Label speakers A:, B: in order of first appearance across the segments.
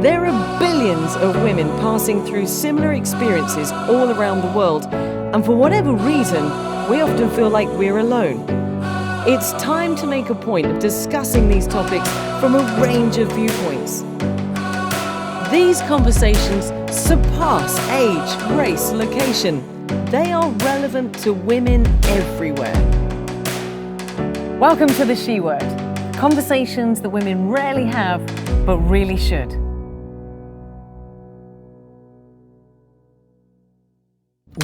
A: There are billions of women passing through similar experiences all around the world, and for whatever reason, we often feel like we're alone. It's time to make a point of discussing these topics from a range of viewpoints. These conversations surpass age, race, location. They are relevant to women everywhere. Welcome to the She Word. Conversations that women rarely have, but really should.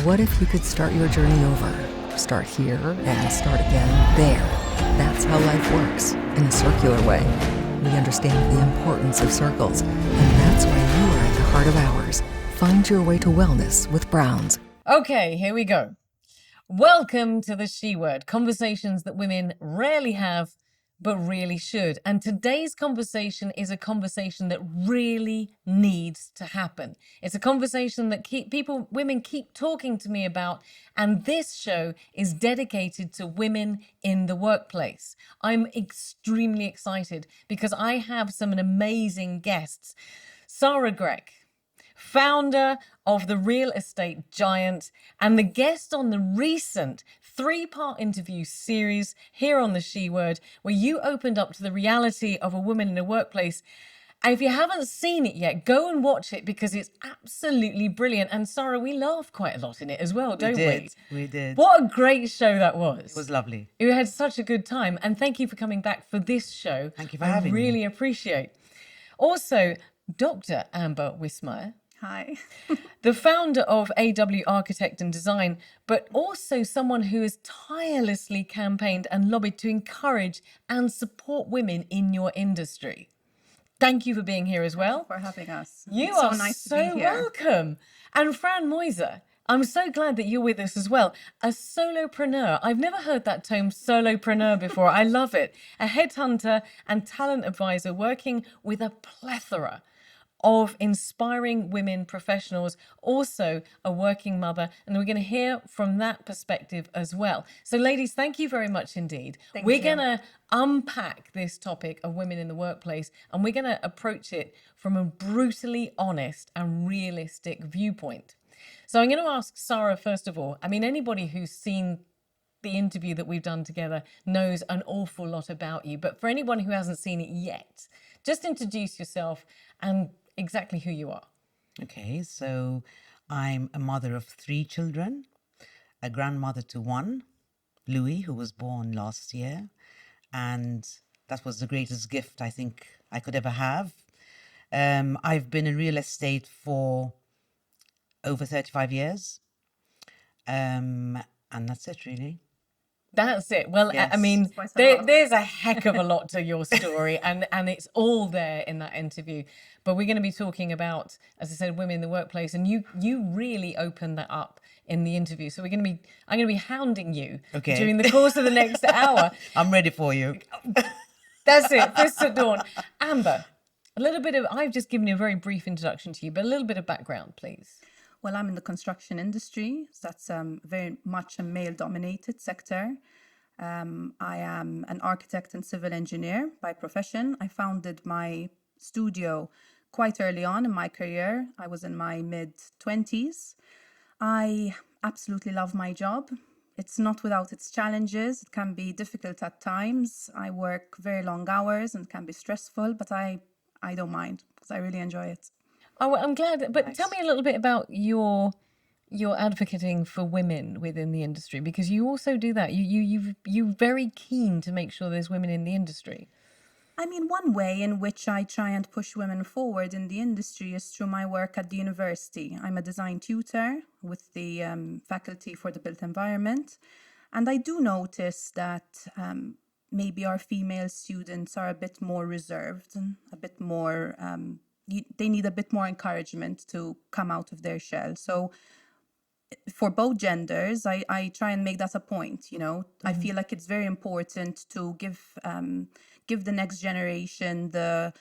B: What if you could start your journey over? Start here and start again there. That's how life works, in a circular way. We understand the importance of circles, and that's why you are at the heart of ours. Find your way to wellness with Browns.
A: Okay, here we go. Welcome to the She Word, conversations that women rarely have, but really should. And today's conversation is a conversation that really needs to happen. It's a conversation that women keep talking to me about, and this show is dedicated to women in the workplace. I'm extremely excited because I have some amazing guests. Sara Grech, founder of the real estate giant, and the guest on the recent 3-part interview series here on the She Word, where you opened up to the reality of a woman in a workplace. And if you haven't seen it yet, go and watch it because it's absolutely brilliant. And Sara, we laughed quite a lot in it as well, don't we?
C: We did.
A: What a great show that was.
C: It was lovely.
A: We had such a good time. And thank you for coming back for this show.
C: Thank you for having me.
A: I really appreciate. Also, Dr. Amber Wismayer.
D: Hi.
A: The founder of AW Architect and Design, but also someone who has tirelessly campaigned and lobbied to encourage and support women in your industry. Thank you for being here as well.
D: For having us.
A: You
D: It's
A: are
D: so nice to
A: so
D: be here.
A: welcome. And Fran, Moisa, I'm so glad that you're with us as well. A solopreneur. I've never heard that term solopreneur before. I love it. A headhunter and talent advisor working with a plethora of inspiring women professionals, also a working mother, and we're going to hear from that perspective as well. So ladies, thank you very much indeed. We're going to unpack this topic of women in the workplace, and we're going to approach it from a brutally honest and realistic viewpoint. So I'm going to ask Sara, first of all, I mean, anybody who's seen the interview that we've done together knows an awful lot about you, but for anyone who hasn't seen it yet, just introduce yourself and exactly who you are.
C: Okay, so I'm a mother of 3 children, a grandmother to 1, Louis, who was born last year, and that was the greatest gift I think I could ever have. I've been in real estate for over 35 years, and that's it really.
A: That's it. Well,
C: Yes.
A: I mean, there's a heck of a lot to your story, and it's all there in that interview. But we're going to be talking about, as I said, women in the workplace, and you really opened that up in the interview. So I'm going to be hounding you during the course of the next hour.
C: I'm ready for you.
A: That's it. Fists at dawn. Amber, I've just given you a very brief introduction to you, but a little bit of background, please.
D: Well, I'm in the construction industry. So that's very much a male-dominated sector. I am an architect and civil engineer by profession. I founded my studio quite early on in my career. I was in my mid-20s. I absolutely love my job. It's not without its challenges. It can be difficult at times. I work very long hours and it can be stressful, but I don't mind because I really enjoy it.
A: Oh, I'm glad. But tell me a little bit about your advocating for women within the industry, because you also do that. You're very keen to make sure there's women in the industry.
D: I mean, one way in which I try and push women forward in the industry is through my work at the university. I'm a design tutor with the faculty for the built environment. And I do notice that maybe our female students are a bit more reserved and a bit more, they need a bit more encouragement to come out of their shell. So for both genders, I try and make that a point, you know. I feel like it's very important to give the next generation the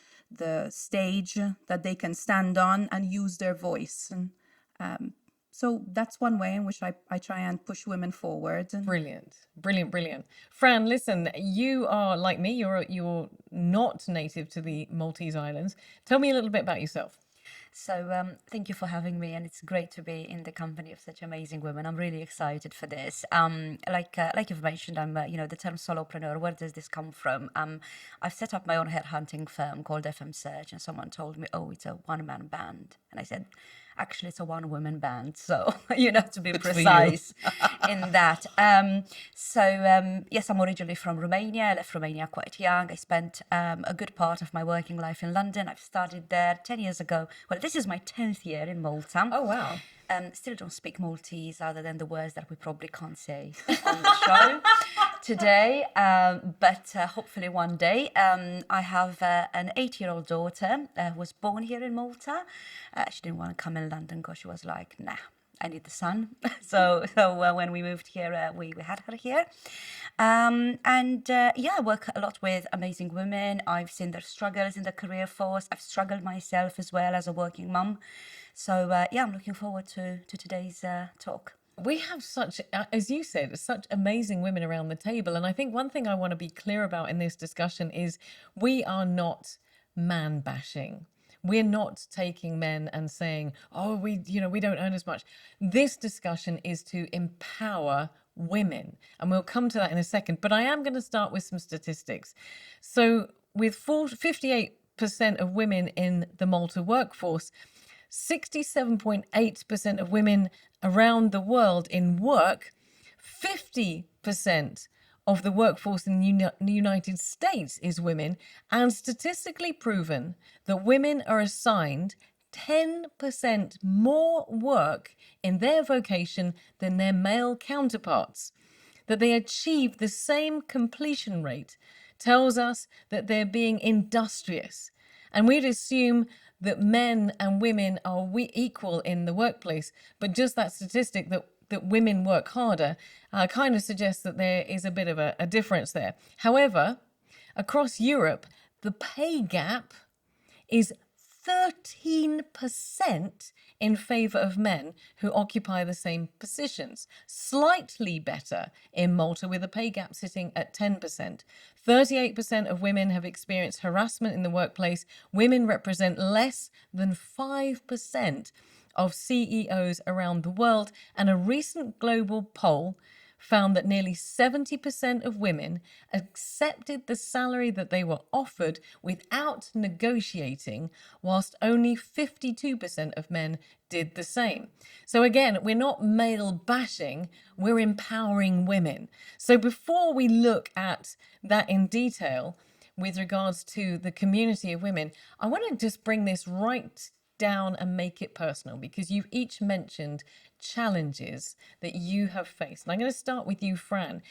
D: stage that they can stand on and use their voice. And So that's one way in which I try and push women forward. And
A: Brilliant, brilliant, brilliant. Fran, listen, you are like me. You're not native to the Maltese Islands. Tell me a little bit about yourself.
E: So thank you for having me, and it's great to be in the company of such amazing women. I'm really excited for this. Like you've mentioned, I'm the term solopreneur. Where does this come from? I've set up my own headhunting firm called FM Search, and someone told me, "Oh, it's a one-man band," and I said, "Actually, it's a one-woman band." So to be precise in that. Yes, I'm originally from Romania. I left Romania quite young. I spent a good part of my working life in London. I've studied there 10 years ago. Well, this is my 10th year in Malta.
A: Oh, wow.
E: Still don't speak Maltese other than the words that we probably can't say on the show today. But hopefully one day. I have an 8-year-old daughter who was born here in Malta. She didn't want to come in London because she was like, nah, I need the sun. So when we moved here, we had her here. I work a lot with amazing women. I've seen their struggles in the career force. I've struggled myself as well as a working mum. So I'm looking forward to today's talk.
A: We have such, as you said, such amazing women around the table. And I think one thing I want to be clear about in this discussion is we are not man bashing. We're not taking men and saying, oh, we don't earn as much. This discussion is to empower women. And we'll come to that in a second. But I am going to start with some statistics. So with 58% of women in the Malta workforce, 67.8% of women around the world in work, 50% of the workforce in the United States is women, and statistically proven that women are assigned 10% more work in their vocation than their male counterparts. That they achieve the same completion rate tells us that they're being industrious. And we'd assume that men and women are equal in the workplace, but just that statistic that women work harder kind of suggests that there is a bit of a difference there. However, across Europe, the pay gap is 13% in favour of men who occupy the same positions. Slightly better in Malta, with the pay gap sitting at 10%. 38% of women have experienced harassment in the workplace. Women represent less than 5% of CEOs around the world, and a recent global poll found that nearly 70% of women accepted the salary that they were offered without negotiating, whilst only 52% of men did the same. So again, we're not male bashing, we're empowering women. So before we look at that in detail with regards to the community of women, I want to just bring this right down and make it personal, because you've each mentioned challenges that you have faced. And I'm going to start with you, Fran.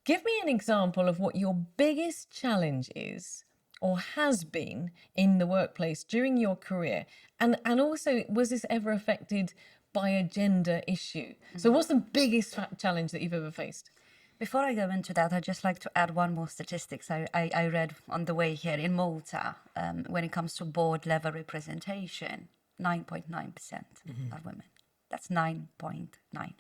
A: Give me an example of what your biggest challenge is or has been in the workplace during your career. And also, was this ever affected by a gender issue? So what's the biggest challenge that you've ever faced?
E: Before I go into that, I'd just like to add one more statistics I read on the way here in Malta. When it comes to board level representation, 9.9% are women. That's 9.9.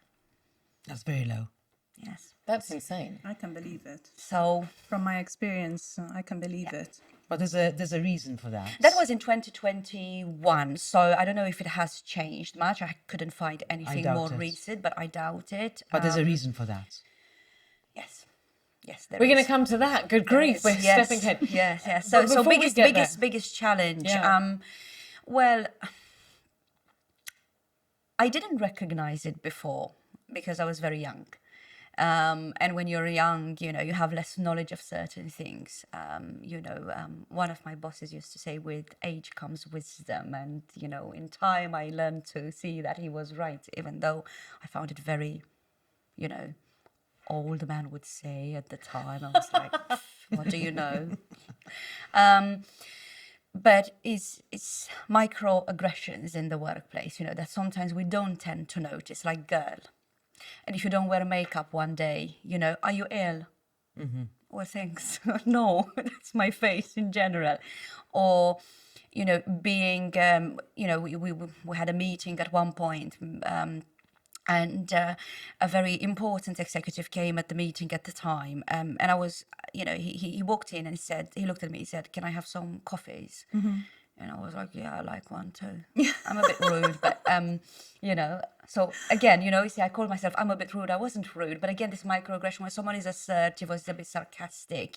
C: That's very low.
E: Yes.
A: That's insane.
D: I can believe it.
E: So
D: From my experience, I can believe it.
C: But there's a reason for that.
E: that was in 2021. So I don't know if it has changed much. I couldn't find anything
C: doubt
E: more
C: it.
E: recent, but I doubt it.
C: But there's a reason for that.
E: Yes. Yes, there
A: We're going
E: is.
A: to come to that. Good grief, we're
E: Yes,
A: stepping ahead.
E: Yes, yes.
A: But
E: So
A: before we get there-
E: biggest challenge.
A: Yeah.
E: Well, I didn't recognize it before because I was very young. And when you're young, you have less knowledge of certain things. One of my bosses used to say, with age comes wisdom. And, in time, I learned to see that he was right, even though I found it very, old man would say at the time. I was like, what do you know? But it's microaggressions in the workplace, that sometimes we don't tend to notice, like girl. And if you don't wear makeup one day, are you ill? Mm-hmm. Well, thanks. No, that's my face in general. Or, being, we had a meeting at one point And a very important executive came at the meeting at the time, and I was, he walked in and he looked at me, he said, "Can I have some coffees?" And I was like, "Yeah, I like one too." I'm a bit rude, but so again, you see, I call myself, I'm a bit rude. I wasn't rude, but again, this microaggression when someone is assertive or is a bit sarcastic,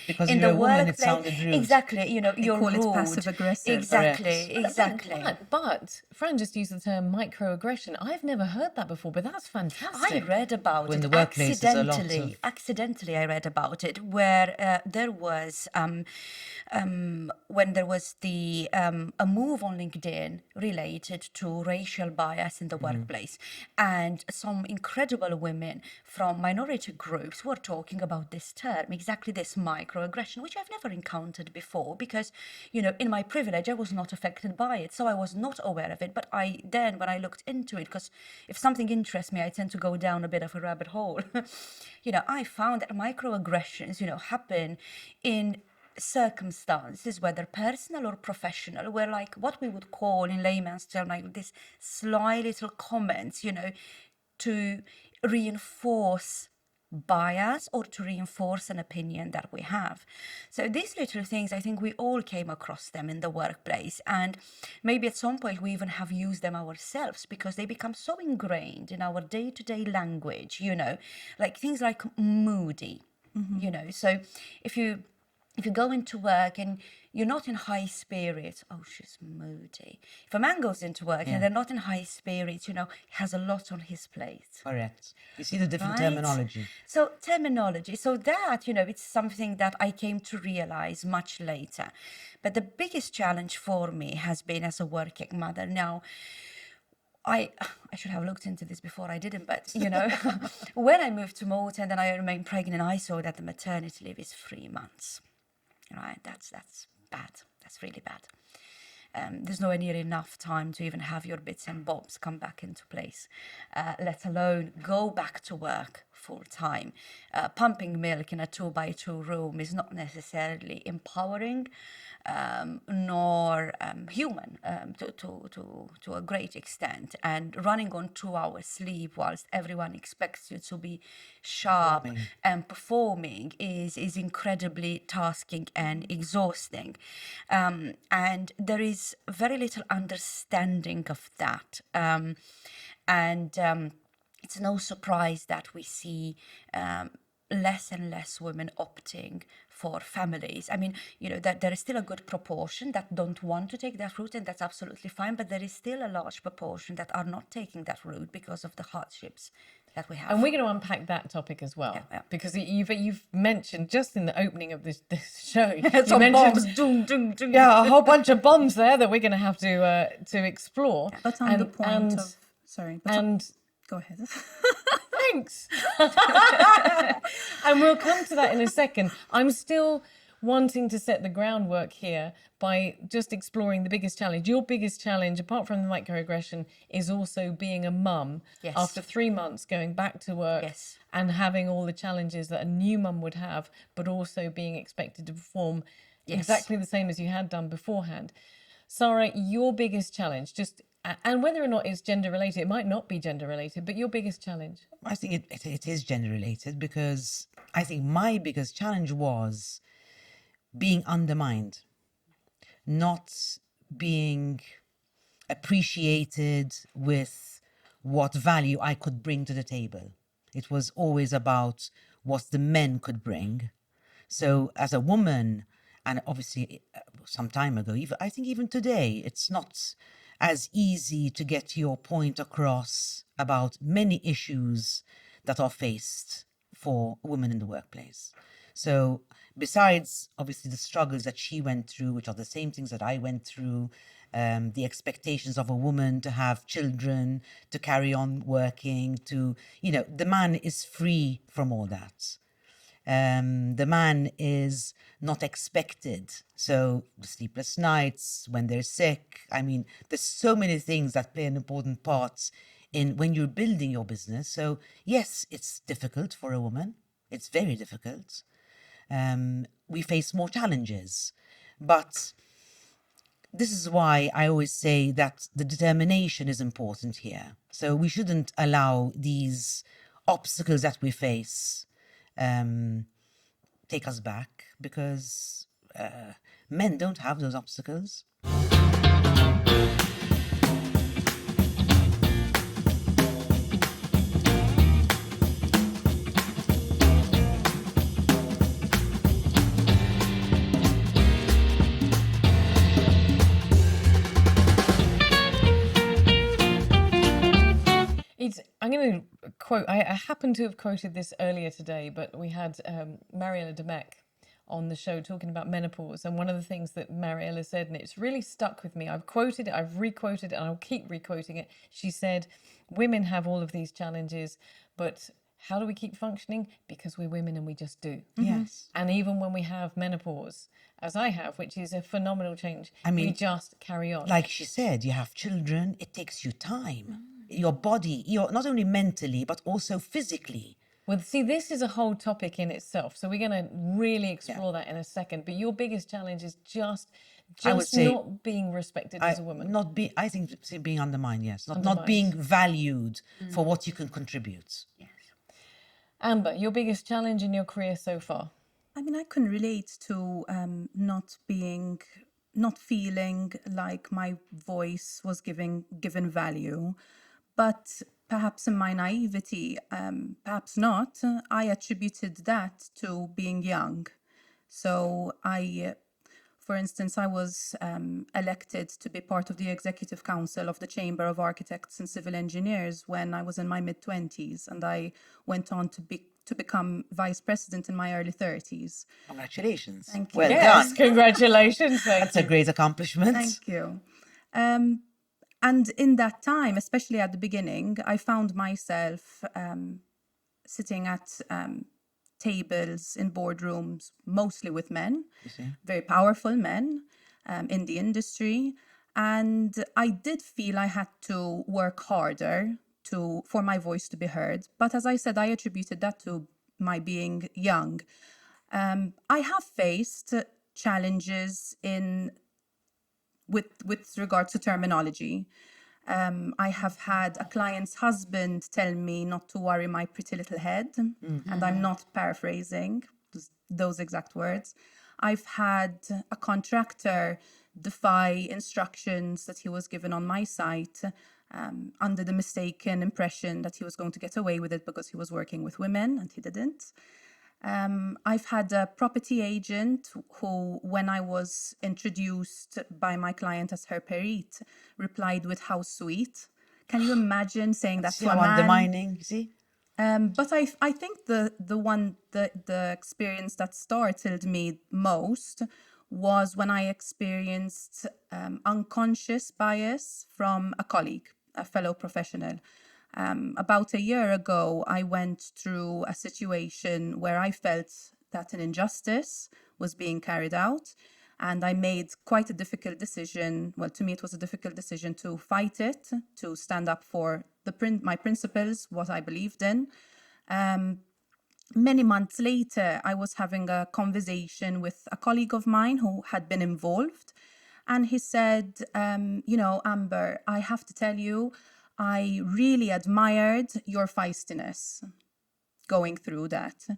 C: Because
E: in
C: you're
E: the
C: a woman, it
E: workplace.
C: sounded rude.
E: Exactly,
D: They
E: you're
D: call it
E: rude.
D: passive-aggressive.
E: Exactly,
C: Correct.
E: exactly.
A: But Fran just used the term microaggression. I've never heard that before, but that's
E: I
A: fantastic.
E: read about
C: Well, in
E: it
C: the workplace, there's a lot
E: accidentally.
C: of-
E: Accidentally, I read about it where there was when there was the a move on LinkedIn related to racial bias in the workplace, and some incredible women from minority groups were talking about this term, exactly this microaggression, which I've never encountered before because, in my privilege, I was not affected by it, so I was not aware of it. But when I looked into it, because if something interests me, I tend to go down a bit of a rabbit hole. I found that microaggressions, happen in circumstances, whether personal or professional, where like what we would call in layman's term, like this sly little comments, to reinforce bias or to reinforce an opinion that we have. So these little things, I think we all came across them in the workplace, and maybe at some point we even have used them ourselves because they become so ingrained in our day-to-day language, like things like moody, so if you go into work and you're not in high spirits, "Oh, she's moody." If a man goes into work and they're not in high spirits, he has a lot on his plate.
C: Correct. You see the different
E: Right?
C: terminology.
E: So terminology. So that, it's something that I came to realize much later. But the biggest challenge for me has been as a working mother. Now, I should have looked into this before I didn't, but when I moved to Malta and then I remained pregnant, I saw that the maternity leave is 3 months. Right, that's bad. That's really bad. There's nowhere near enough time to even have your bits and bobs come back into place, let alone go back to work full time. Pumping milk in a 2x2 room is not necessarily empowering, nor human to a great extent. And running on 2 hours sleep whilst everyone expects you to be sharp and performing is incredibly tasking and exhausting. And there is very little understanding of that. It's no surprise that we see less and less women opting for families. I mean, that there is still a good proportion that don't want to take that route, and that's absolutely fine, but there is still a large proportion that are not taking that route because of the hardships that we have.
A: And we're going to unpack that topic as well, because you've mentioned just in the opening of this show, you mentioned
E: bombs, doom, doom, doom.
A: yeah, a whole bunch of bombs there that we're going to have to explore.
D: But on the point of... Sorry. Go ahead.
A: Thanks. And we'll come to that in a second. I'm still wanting to set the groundwork here by just exploring the biggest challenge. Your biggest challenge, apart from the microaggression, is also being a mum after 3 months, going back to work and having all the challenges that a new mum would have, but also being expected to perform exactly the same as you had done beforehand. Sarah, your biggest challenge, and whether or not it's gender related, it might not be gender related, but your biggest challenge?
C: I think it is gender related, because I think my biggest challenge was being undermined, not being appreciated with what value I could bring to the table. It was always about what the men could bring. So as a woman, and obviously some time ago, I think even today, it's not as easy to get your point across about many issues that are faced for women in the workplace. So besides, obviously, the struggles that she went through, which are the same things that I went through, the expectations of a woman to have children, to carry on working, the man is free from all that. The man is not expected. So the sleepless nights, when they're sick, I mean, there's so many things that play an important part in when you're building your business. So yes, it's difficult for a woman. It's very difficult. We face more challenges, but this is why I always say that the determination is important here. So we shouldn't allow these obstacles that we face take us back, because men don't have those obstacles.
A: I'm going to quote, I happen to have quoted this earlier today, but we had Mariella Demek on the show talking about menopause. And one of the things that Mariella said, and it's really stuck with me, I've quoted it, I've requoted it, and I'll keep requoting it. She said, women have all of these challenges, but how do we keep functioning? Because we're women and we just do.
C: Yes.
A: And even when we have menopause, as I have, which is a phenomenal change,
C: I mean,
A: we just carry on.
C: Like she said, you have children, it takes you time. Your body, you're not only mentally, but also physically.
A: Well, see, this is a whole topic in itself. So we're going to really explore that in a second. But your biggest challenge is just
C: I would say,
A: not being respected as a woman.
C: I think being undermined, yes. Not being valued for what you can contribute.
E: Yes.
A: Amber, your biggest challenge in your career so far?
D: I mean, I can relate to not feeling like my voice was given value. But perhaps in my naivety, perhaps not, I attributed that to being young. So for instance, I was elected to be part of the Executive Council of the Chamber of Architects and Civil Engineers when I was in my mid-20s, and I went on to become vice president in my early 30s.
C: Congratulations.
D: Thank you.
C: Well
A: Yes,
C: done.
A: congratulations.
C: That's a great accomplishment.
D: Thank you. And in that time, especially at the beginning, I found myself sitting at tables in boardrooms, mostly with men, very powerful men in the industry. And I did feel I had to work harder for my voice to be heard. But as I said, I attributed that to my being young. I have faced challenges with regards to terminology. I have had a client's husband tell me not to worry my pretty little head, and I'm not paraphrasing those exact words. I've had a contractor defy instructions that he was given on my site under the mistaken impression that he was going to get away with it because he was working with women, and he didn't. I've had a property agent who, when I was introduced by my client as her perite, replied with "How sweet." Can you imagine saying that to a man?
C: Undermining, you see?
D: But I think the experience that startled me most was when I experienced unconscious bias from a colleague, a fellow professional. About a year ago, I went through a situation where I felt that an injustice was being carried out, and I made quite a difficult decision. Well, to me, it was a difficult decision to fight it, to stand up for my principles, what I believed in. Many months later, I was having a conversation with a colleague of mine who had been involved, and he said, Amber, I have to tell you, I really admired your feistiness going through that.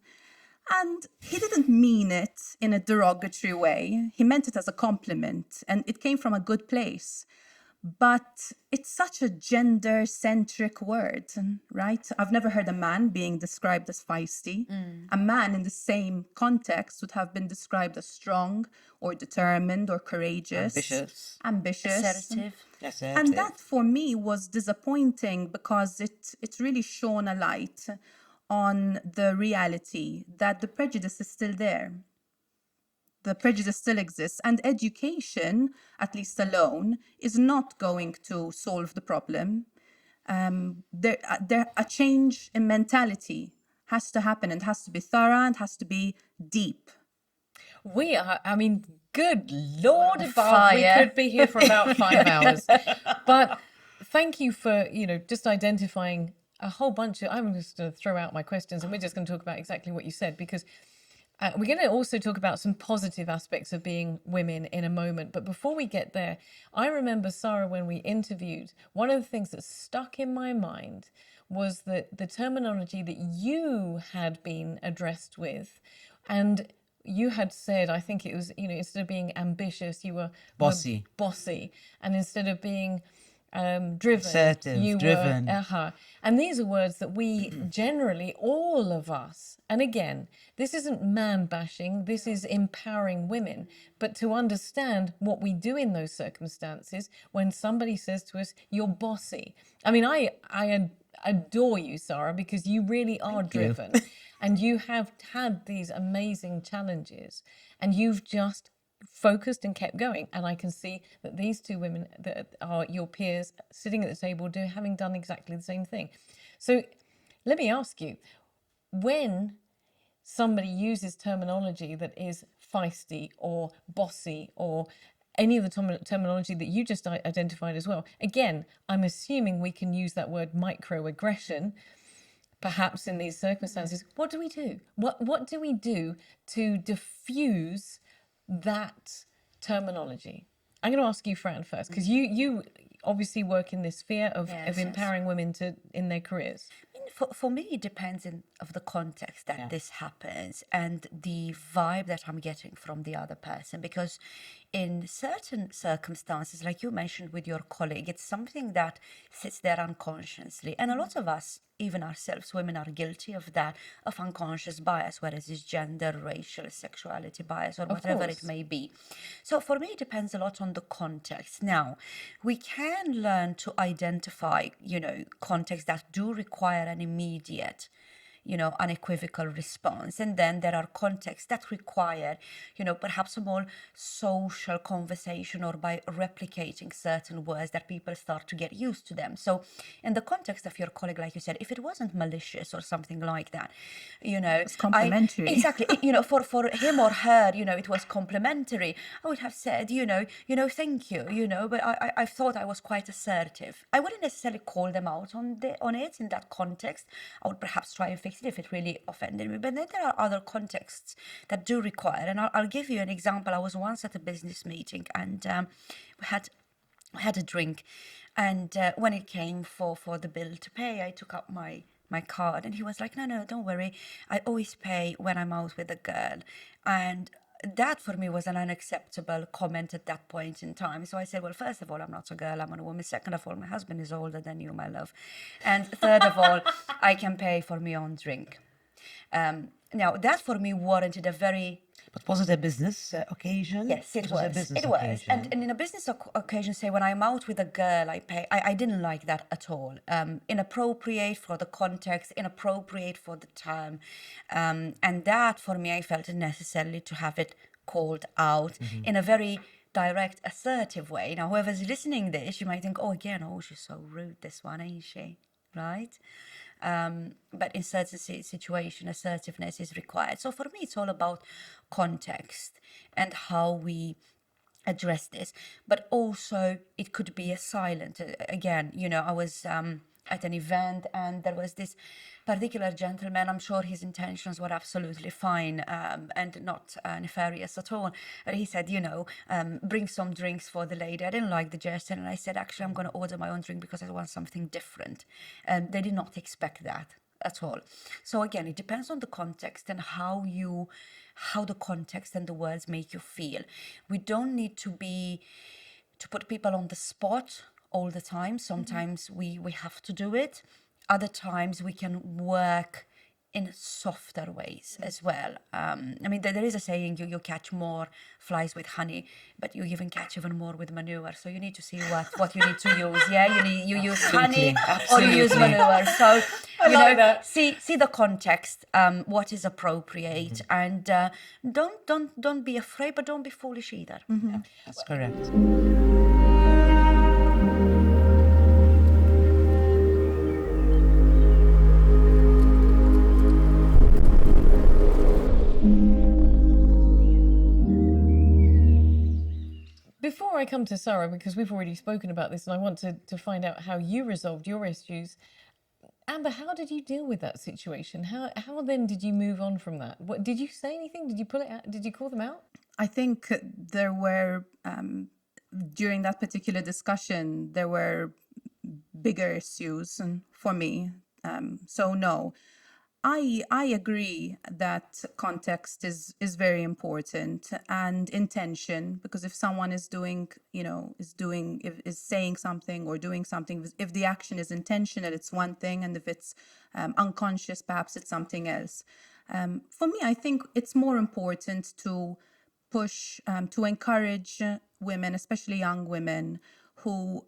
D: And he didn't mean it in a derogatory way. He meant it as a compliment, and it came from a good place. But it's such a gender-centric word, right? I've never heard a man being described as feisty. A man in the same context would have been described as strong or determined or courageous. Ambitious.
E: Assertive.
D: And that for me was disappointing because it really shone a light on the reality that the prejudice is still there. The prejudice still exists, and education, at least alone, is not going to solve the problem. A change in mentality has to happen, and has to be thorough and has to be deep.
A: Good Lord above,
E: Fire.
A: we could be here for about 5 hours. But thank you for, just identifying a whole bunch of, I'm just going to throw out my questions and we're just going to talk about exactly what you said, because We're going to also talk about some positive aspects of being women in a moment. But before we get there, I remember, Sara, when we interviewed, one of the things that stuck in my mind was that the terminology that you had been addressed with. And you had said, I think it was, instead of being ambitious, you were bossy. And instead of being driven,
C: assertive,
A: you
C: driven.
A: were, and these are words that we generally, all of us, and again, this isn't man bashing, this is empowering women, but to understand what we do in those circumstances when somebody says to us, you're bossy. I mean, I adore you, Sara, because you really are driven and you have had these amazing challenges and you've just focused and kept going. And I can see that these two women that are your peers sitting at the table having done exactly the same thing. So let me ask you, when somebody uses terminology that is feisty or bossy or any of the terminology that you just identified as well, again, I'm assuming we can use that word microaggression perhaps in these circumstances. What do we do? What do we do to diffuse that terminology? I'm going to ask you, Fran, first, because you obviously work in this sphere of empowering women in their careers.
E: I mean, for me, it depends of the context that this happens and the vibe that I'm getting from the other person. Because in certain circumstances, like you mentioned with your colleague, it's something that sits there unconsciously. And a lot of us, even ourselves, women, are guilty of that, of unconscious bias, whether it's gender, racial, sexuality bias, or whatever it may be. So for me, it depends a lot on the context. Now, we can learn to identify, contexts that do require an immediate, unequivocal response. And then there are contexts that require, perhaps a more social conversation or by replicating certain words that people start to get used to them. So in the context of your colleague, like you said, if it wasn't malicious or something like that,
D: it's complimentary.
E: Exactly. For him or her, it was complimentary. I would have said, thank you, but I thought I was quite assertive. I wouldn't necessarily call them out on it in that context. I would perhaps try and fix it if it really offended me. But then there are other contexts that do require, and I'll give you an example. I was once at a business meeting and we had a drink, and when it came for the bill to pay, I took up my card and he was like, no, don't worry, I always pay when I'm out with a girl. And that for me was an unacceptable comment at that point in time. So I said, well, first of all, I'm not a girl, I'm a woman. Second of all, my husband is older than you, my love. And third of all, I can pay for my own drink. Now, that for me warranted a very...
C: But was it a business occasion?
E: Yes, it was.
C: A business
E: it was.
C: occasion.
E: And in a business occasion, say, when I'm out with a girl, I pay. I didn't like that at all. Inappropriate for the context, inappropriate for the time. And that, for me, I felt it necessarily to have it called out in a very direct, assertive way. Now, whoever's listening this, you might think, she's so rude, this one, ain't she? Right? But in certain situations, assertiveness is required. So for me, it's all about context and how we address this. But also, it could be a silent. Again, I was at an event and there was this particular gentleman. I'm sure his intentions were absolutely fine and not nefarious at all. But he said, bring some drinks for the lady. I didn't like the gesture, and I said, actually, I'm going to order my own drink because I want something different. And they did not expect that at all. So again, it depends on the context and how the context and the words make you feel. We don't need to put people on the spot all the time. Sometimes we have to do it. Other times we can work in softer ways as well. There is a saying, you catch more flies with honey, but you even catch even more with manure. So you need to see what you need to use. Yeah, you use honey or you use manure. So see the context, what is appropriate, and don't be afraid, but don't be foolish either.
C: Yeah, that's correct.
A: Before I come to Sara, because we've already spoken about this and I want to find out how you resolved your issues, Amber, how did you deal with that situation? How then did you move on from that? What did you say anything? Did you pull it out? Did you call them out?
D: I think there were, during that particular discussion, there were bigger issues for me. So no, I agree that context is very important, and intention, because if someone is doing, is saying something or doing something, if the action is intentional, it's one thing, and if it's unconscious, perhaps it's something else. For me, I think it's more important to push, to encourage women, especially young women, who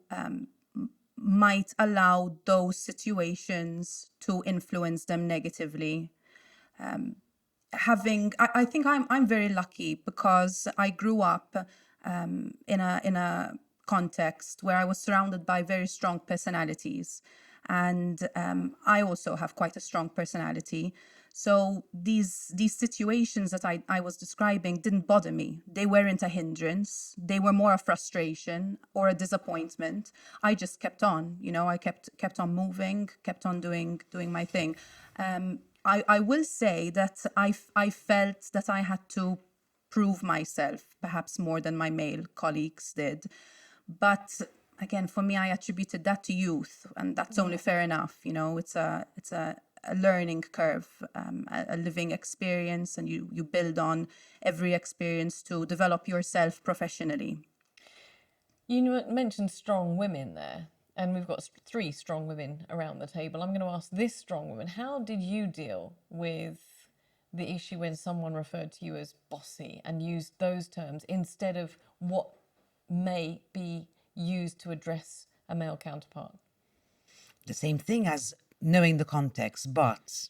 D: might allow those situations to influence them negatively. I think I'm very lucky because I grew up in a context where I was surrounded by very strong personalities, and I also have quite a strong personality. So these situations that I was describing didn't bother me. They weren't a hindrance. They were more a frustration or a disappointment. I just kept on, I kept on moving, kept on doing my thing. I will say that I felt that I had to prove myself, perhaps more than my male colleagues did. But again, for me, I attributed that to youth, and that's only fair enough. It's a learning curve, a living experience, and you build on every experience to develop yourself professionally.
A: You mentioned strong women there, and we've got 3 strong women around the table. I'm going to ask this strong woman, how did you deal with the issue when someone referred to you as bossy and used those terms instead of what may be used to address a male counterpart?
C: The same thing as knowing the context, but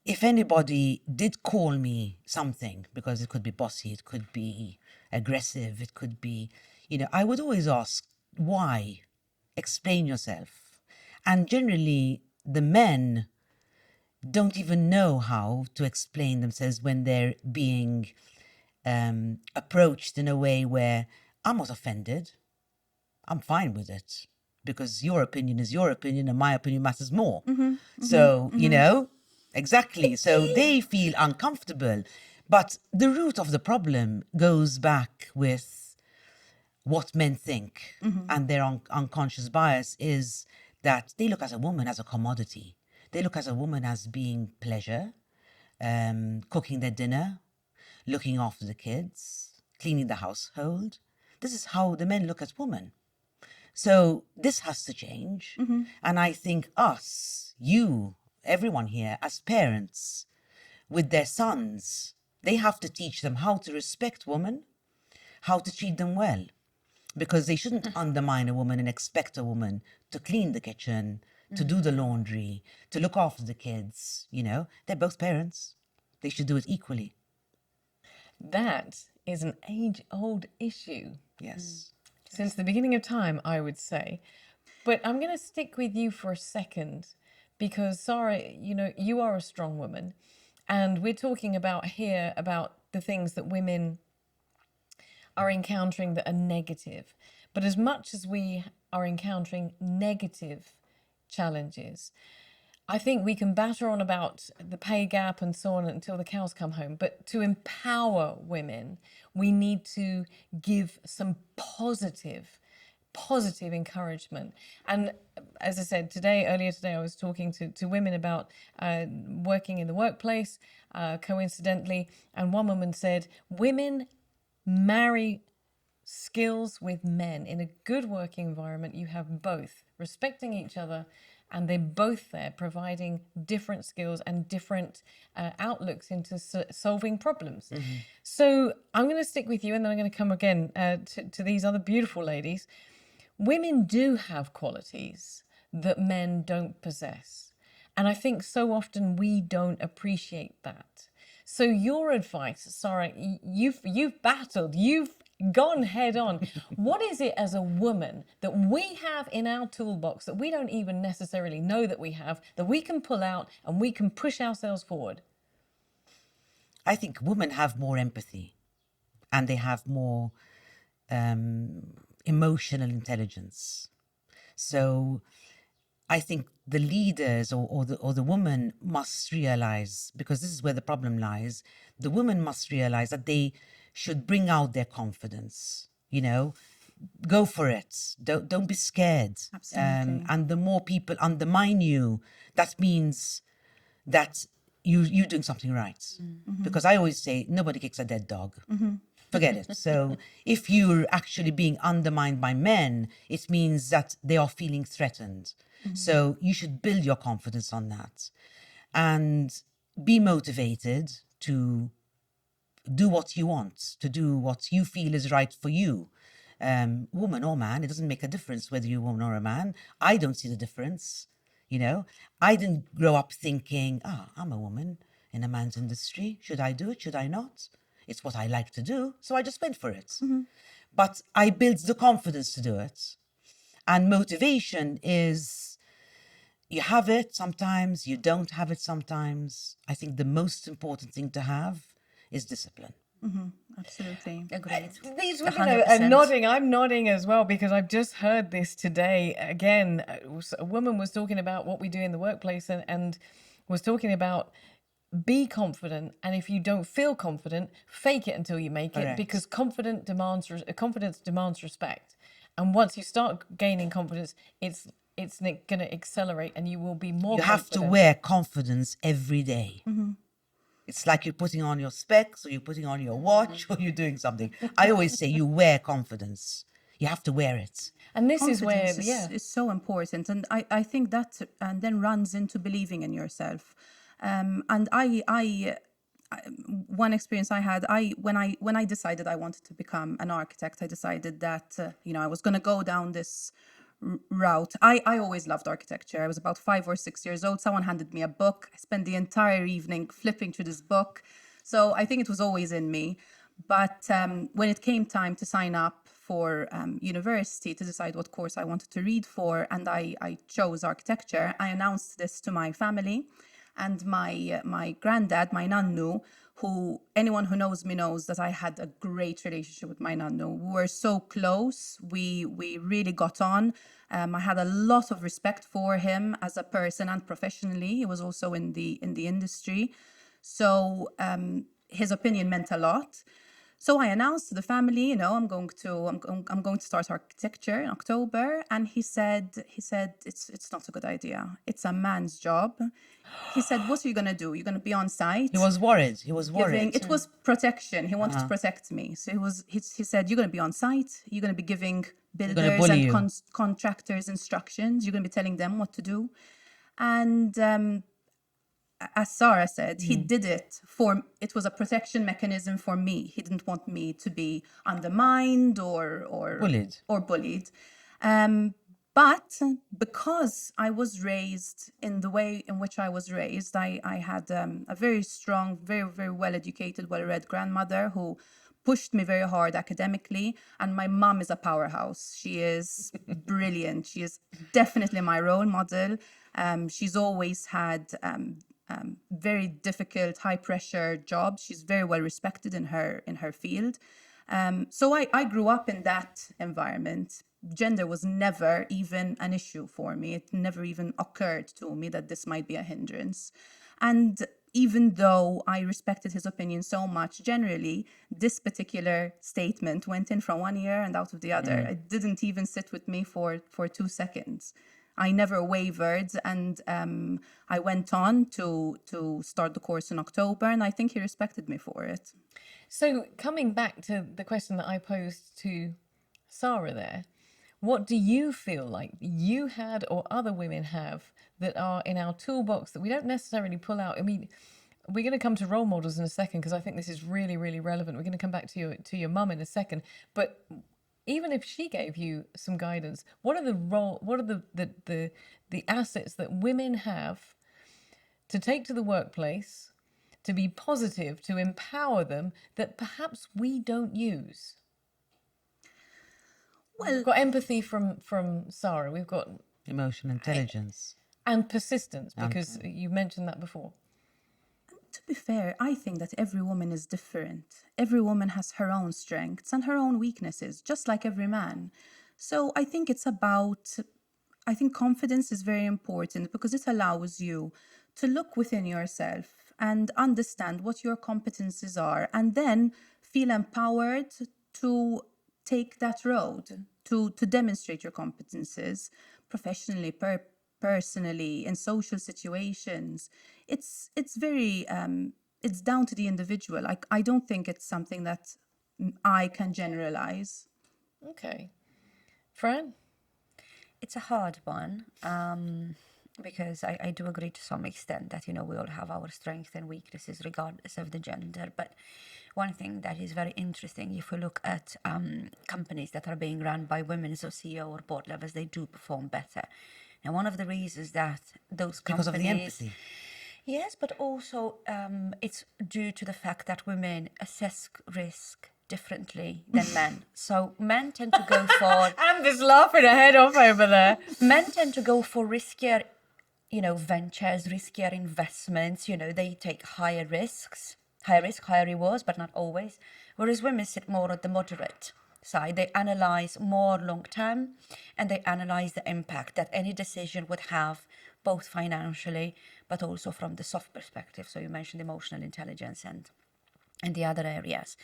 C: if anybody did call me something, because it could be bossy, it could be aggressive, it could be, I would always ask, why? Explain yourself. And generally, the men don't even know how to explain themselves when they're being approached in a way where I'm not offended. I'm fine with it, because your opinion is your opinion and my opinion matters more. So, exactly. So they feel uncomfortable. But the root of the problem goes back with what men think, and their unconscious bias is that they look at a woman as a commodity. They look at a woman as being pleasure, cooking their dinner, looking after the kids, cleaning the household. This is how the men look at women. So this has to change. And I think us, you, everyone here, as parents, with their sons, they have to teach them how to respect women, how to treat them well. Because they shouldn't undermine a woman and expect a woman to clean the kitchen, to do the laundry, to look after the kids. They're both parents. They should do it equally.
A: That is an age-old issue.
C: Yes.
A: Since the beginning of time, I would say. But I'm going to stick with you for a second because, Sara, you are a strong woman. And we're talking about the things that women are encountering that are negative. But as much as we are encountering negative challenges, I think we can batter on about the pay gap and so on until the cows come home. But to empower women, we need to give some positive encouragement. And as I said, earlier today, I was talking to women about working in the workplace, coincidentally. And one woman said, women marry skills with men. In a good working environment, you have both respecting each other, and they're both there providing different skills and different outlooks into solving problems. So I'm going to stick with you, and then I'm going to come again to these other beautiful ladies. Women do have qualities that men don't possess. And I think so often we don't appreciate that. So your advice, Sara, you've battled, you've gone head on. What is it as a woman that we have in our toolbox that we don't even necessarily know that we have, that we can pull out and we can push ourselves forward?
C: I think women have more empathy, and they have more emotional intelligence. So I think the leaders or the woman must realize, because this is where the problem lies, the women must realize that they should bring out their confidence, go for it. Don't be scared.
D: Absolutely.
C: And the more people undermine you, that means that you're doing something right. Because I always say, nobody kicks a dead dog. Forget it. So if you're actually being undermined by men, it means that they are feeling threatened. So you should build your confidence on that and be motivated to do what you want, to do what you feel is right for you. Woman or man, it doesn't make a difference whether you're a woman or a man. I don't see the difference. I didn't grow up thinking, I'm a woman in a man's industry. Should I do it? Should I not? It's what I like to do. So I just went for it. But I built the confidence to do it. And motivation is, you have it sometimes, you don't have it sometimes. I think the most important thing to have is discipline.
D: Absolutely.
E: Agreed.
A: These women are
E: 100%.
A: nodding. I'm nodding as well because I've just heard this today. Again, a woman was talking about what we do in the workplace and was talking about be confident. And if you don't feel confident, fake it until you make it,
C: Correct.
A: because confidence demands respect. And once you start gaining confidence, it's going to accelerate and you will be more
C: You have to
A: confident.
C: wear confidence every day. It's like you're putting on your specs or you're putting on your watch or you're doing something. I always say you wear confidence. You have to wear it.
A: And this is where,
D: Confidence is so important, and I think that and then runs into believing in yourself. And I one experience I had, when I decided I wanted to become an architect, I decided that I was going to go down this route. I always loved architecture. I was about 5 or 6 years old. Someone handed me a book. I spent the entire evening flipping through this book. So I think it was always in me. But when it came time to sign up for university, to decide what course I wanted to read for, and I chose architecture, I announced this to my family. And my granddad, my nannu, who anyone who knows me knows that I had a great relationship with my nannu. We were so close. We really got on. I had a lot of respect for him as a person and professionally. He was also in the industry, so his opinion meant a lot. So I announced to the family, I'm going to start architecture in October, and he said it's not a good idea. It's a man's job. He said, what are you going to do? You're going to be on site.
C: He was worried.
D: It was protection. He wanted to protect me. So he said, you're going to be on site. You're going to be giving builders
C: bully
D: and
C: you.
D: contractors instructions. You're going to be telling them what to do. And as Sara said, he did it it was a protection mechanism for me. He didn't want me to be undermined or bullied. But because I was raised in the way in which I was raised, I had a very strong, very, very well-educated, well-read grandmother who pushed me very hard academically. And my mom is a powerhouse. She is brilliant. She is definitely my role model. She's always had very difficult, high-pressure jobs. She's very well respected in her field. So I grew up in that environment. Gender was never even an issue for me. It never even occurred to me that this might be a hindrance. And even though I respected his opinion so much, generally, this particular statement went in from one ear and out of the other. It didn't even sit with me for 2 seconds. I never wavered, and I went on to start the course in October, and I think he respected me for it.
A: So coming back to the question that I posed to Sara there, what do you feel like you had or other women have that are in our toolbox that we don't necessarily pull out? I mean, we're going to come to role models in a second because I think this is really, really relevant. We're going to come back to your mum in a second. But even if she gave you some guidance, what are the assets that women have to take to the workplace, to be positive, to empower them, that perhaps we don't use? Well, we've got empathy from Sara. We've got
C: Emotional intelligence.
A: and persistence, because you mentioned that before.
D: To be fair, I think that every woman is different. Every woman has her own strengths and her own weaknesses, just like every man. So I think it's about I think confidence is very important because it allows you to look within yourself and understand what your competencies are, and then feel empowered to take that road, to demonstrate your competencies professionally, personally, in social situations. It's very it's down to the individual. I don't think it's something that I can generalize.
A: Okay. Fran?
E: It's a hard one, because I do agree to some extent that, we all have our strengths and weaknesses regardless of the gender. But one thing that is very interesting, if we look at companies that are being run by women, so CEO or board levels, they do perform better. And one of the reasons that those companies...
C: Because of the empathy.
E: Yes, but also it's due to the fact that women assess risk differently than men. So men tend to go for...
A: Amber's laughing her head off over there.
E: Men tend to go for riskier, ventures, riskier investments. They take higher risks, higher rewards, but not always. Whereas women sit more at the moderate side. They analyze more long term, and they analyze the impact that any decision would have, both financially, but also from the soft perspective. So you mentioned emotional intelligence and the other areas.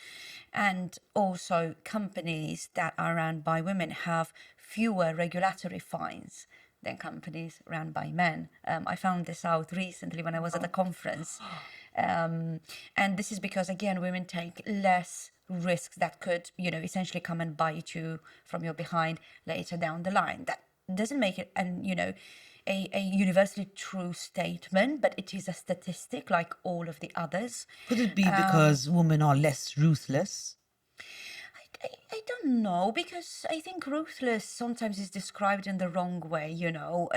E: And also companies that are run by women have fewer regulatory fines than companies run by men. I found this out recently when I was at a conference. And this is because, again, women take less risks that could, essentially come and bite you from your behind later down the line. That doesn't make it, a universally true statement, but it is a statistic like all of the others.
C: Could it be because women are less ruthless?
E: I don't know, because I think ruthless sometimes is described in the wrong way.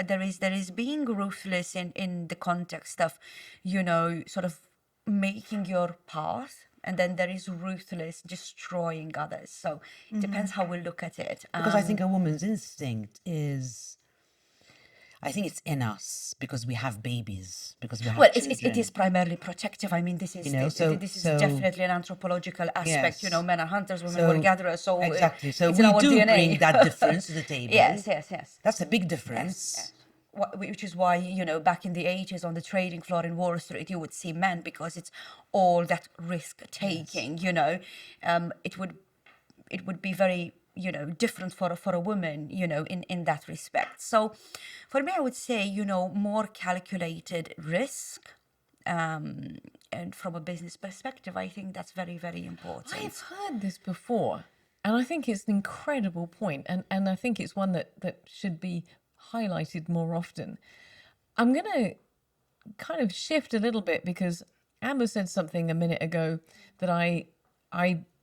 E: There is being ruthless in the context of, sort of making your path, and then there is ruthless destroying others. So it depends how we look at it.
C: Because I think a woman's instinct is... I think it's in us because we have babies, because we have children.
E: It is primarily protective. I mean, this is definitely an anthropological aspect.
C: Yes.
E: Men are hunters, women were gatherers. So
C: exactly. So
E: it's
C: we
E: in our
C: do
E: DNA.
C: bring that difference to the table.
E: Yes.
C: That's a big difference.
E: Yes. Which is why, back in the 80s on the trading floor in Wall Street, you would see men, because it's all that risk taking. Yes. It would be very different for a woman, in that respect. So for me, I would say, more calculated risk. And from a business perspective, I think that's very, very important.
A: I've heard this before, and I think it's an incredible point, and I think it's one that should be highlighted more often. I'm going to kind of shift a little bit, because Amber said something a minute ago that I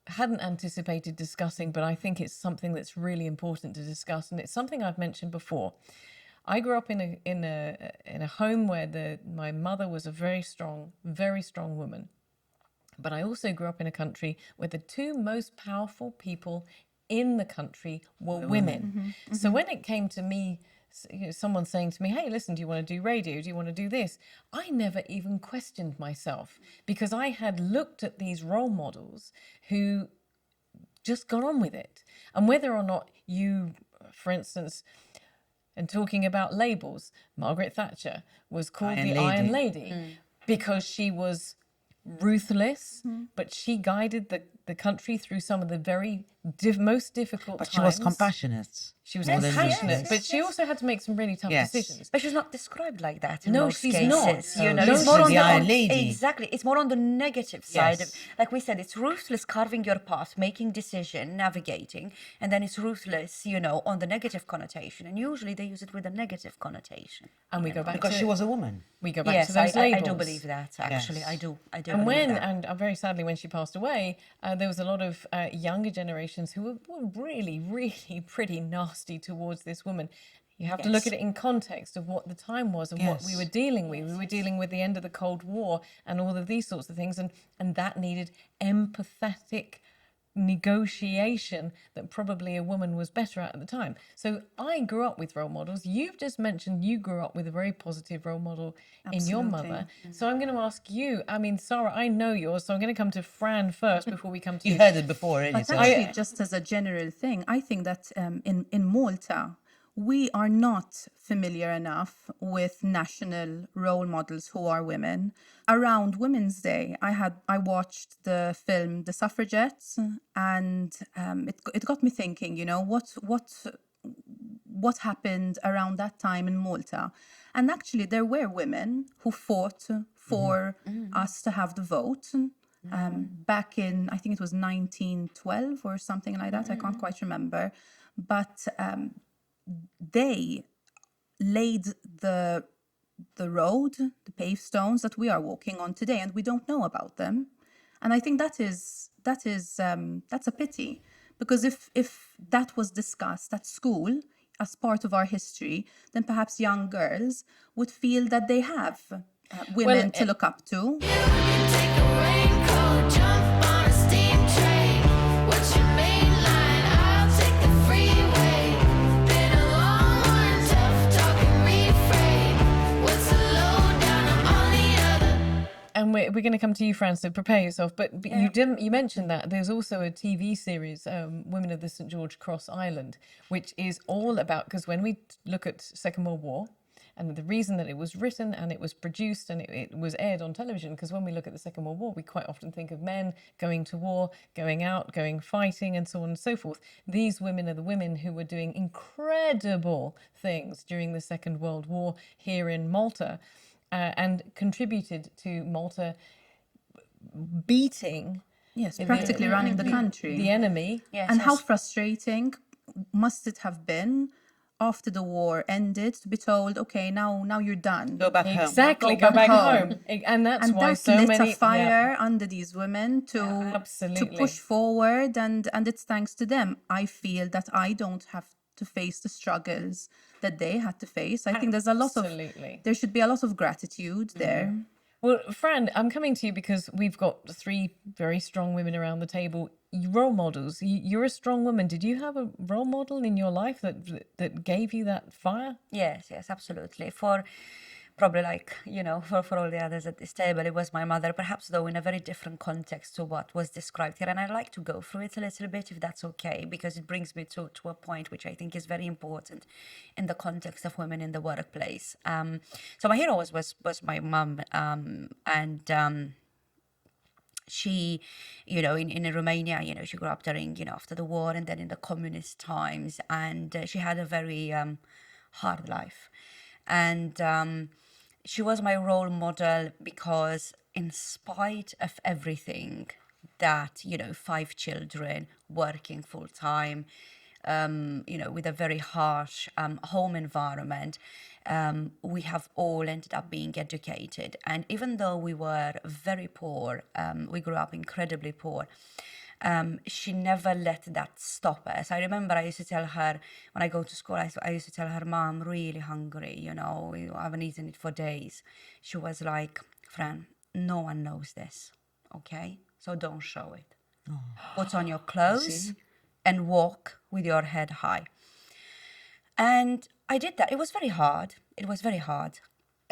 A: hadn't anticipated discussing, but I think it's something that's really important to discuss, and it's something I've mentioned before. I grew up in a home where my mother was a very strong woman, but I also grew up in a country where the two most powerful people in the country were women. So when it came to me, someone saying to me, hey, listen, do you want to do radio? Do you want to do this? I never even questioned myself, because I had looked at these role models who just got on with it. And whether or not you, for instance, and talking about labels, Margaret Thatcher was called the Iron Lady because she was ruthless, but she guided the country through some of the very most difficult times.
C: But she was compassionate.
A: She was compassionate, but she also had to make some really tough decisions.
E: But she's not described like that in
A: No,
E: most
A: she's
E: cases.
A: not.
E: It's more on
C: the Iron Lady.
E: Exactly. It's more on the negative side.
C: Yes.
E: Like we said, it's ruthless carving your path, making decision, navigating, and then it's ruthless, on the negative connotation. And usually they use it with a negative connotation.
A: And we go back
C: Because
A: to
C: she was a woman.
A: we go back
E: Yes,
A: to those labels.
E: I do believe that, actually.
C: Yes.
E: I do
A: And
E: believe that.
A: and very sadly, when she passed away, there was a lot of younger generations who were really, really pretty nasty towards this woman. You have to look at it in context of what the time was and what we were dealing with. We were dealing with the end of the Cold War and all of these sorts of things, and that needed empathetic negotiation that probably a woman was better at the time. So I grew up with role models. You've just mentioned you grew up with a very positive role model in your mother. So I'm going to ask you, I mean, Sara, I know yours, so I'm going to come to Fran first before we come to you.
C: You heard it before,
D: But
C: so
D: actually, just as a general thing, I think that in Malta, we are not familiar enough with national role models who are women. Around Women's Day, I watched the film The Suffragettes, and it got me thinking. What happened around that time in Malta. And actually, there were women who fought for us to have the vote back in, I think it was 1912 or something like that. I can't quite remember. But they laid the road, the paved stones that we are walking on today, and we don't know about them. And I think that's a pity, because if that was discussed at school as part of our history, then perhaps young girls would feel that they have women to look up to.
A: And we're going to come to you, Fran, so prepare yourself. But you mentioned that there's also a TV series, Women of the St. George Cross Island, which is all about, because when we look at Second World War, and the reason that it was written and it was produced and it was aired on television, because when we look at the Second World War, we quite often think of men going to war, going out, going fighting, and so on and so forth. These women are the women who were doing incredible things during the Second World War here in Malta. And contributed to Malta beating
D: practically running the country,
A: the enemy.
E: Yes,
D: and how frustrating must it have been after the war ended to be told, okay, now you're done.
C: Go back home.
A: Exactly, go back home. And that's why
D: that
A: so
D: lit
A: many
D: a fire under these women to
A: absolutely.
D: push forward, and it's thanks to them I feel that I don't have to face the struggles that they had to face. I think there's there should be a lot of gratitude there.
A: Well, Fran, I'm coming to you because we've got three very strong women around the table. Role models. You're a strong woman. Did you have a role model in your life that gave you that fire?
E: Yes, absolutely. For probably for all the others at this table, it was my mother, perhaps though in a very different context to what was described here. And I'd like to go through it a little bit, if that's okay, because it brings me to a point which I think is very important in the context of women in the workplace. So my hero was my mum, and she, in Romania, she grew up during, after the war and then in the communist times, and she had a very hard life. And she was my role model because in spite of everything that, 5 children working full time, with a very harsh home environment, we have all ended up being educated. And even though we were very poor, we grew up incredibly poor, she never let that stop us. I remember I used to tell her, when I go to school, I used to tell her, Mom, I'm really hungry, I haven't eaten it for days. She was like, Fran, no one knows this, okay? So don't show it. Oh. Put on your clothes and walk with your head high. And I did that. It was very hard.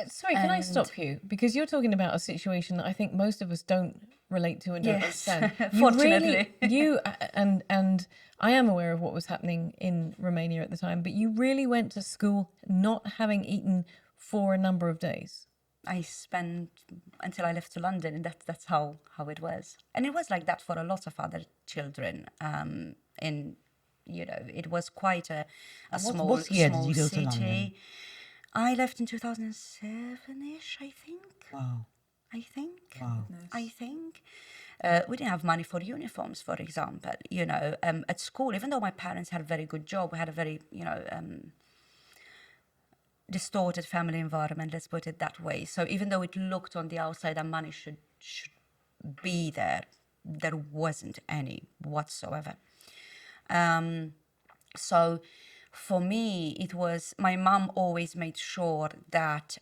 A: Sorry, can I stop you? Because you're talking about a situation that I think most of us don't relate to and don't understand.
E: Fortunately.
A: And I am aware of what was happening in Romania at the time, but you really went to school not having eaten for a number of days.
E: I spent until I left to London, and that's how it was. And it was like that for a lot of other children. It was quite a small
C: what year
E: small
C: did you go
E: city.
C: to London?
E: I left in 2007-ish, I think.
C: Wow.
E: I think.
C: Wow.
E: I think. We didn't have money for uniforms, for example. At school, even though my parents had a very good job, we had a very, distorted family environment, let's put it that way. So even though it looked on the outside that money should be there wasn't any whatsoever. So for me, it was, my mum always made sure that,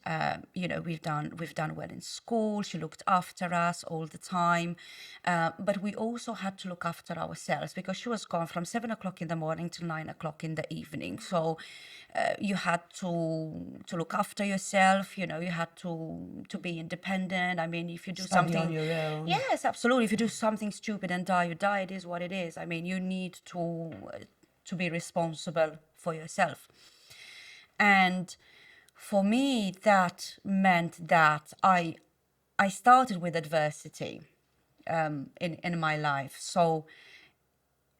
E: we've done well in school. She looked after us all the time. But we also had to look after ourselves because she was gone from 7 o'clock in the morning to 9 o'clock in the evening. So you had to look after yourself, you had to be independent. I mean, if you do something
C: on your own.
E: Yes, absolutely. If you do something stupid and die, you die. It is what it is. I mean, you need to be responsible for yourself. And for me, that meant that I started with adversity in my life. So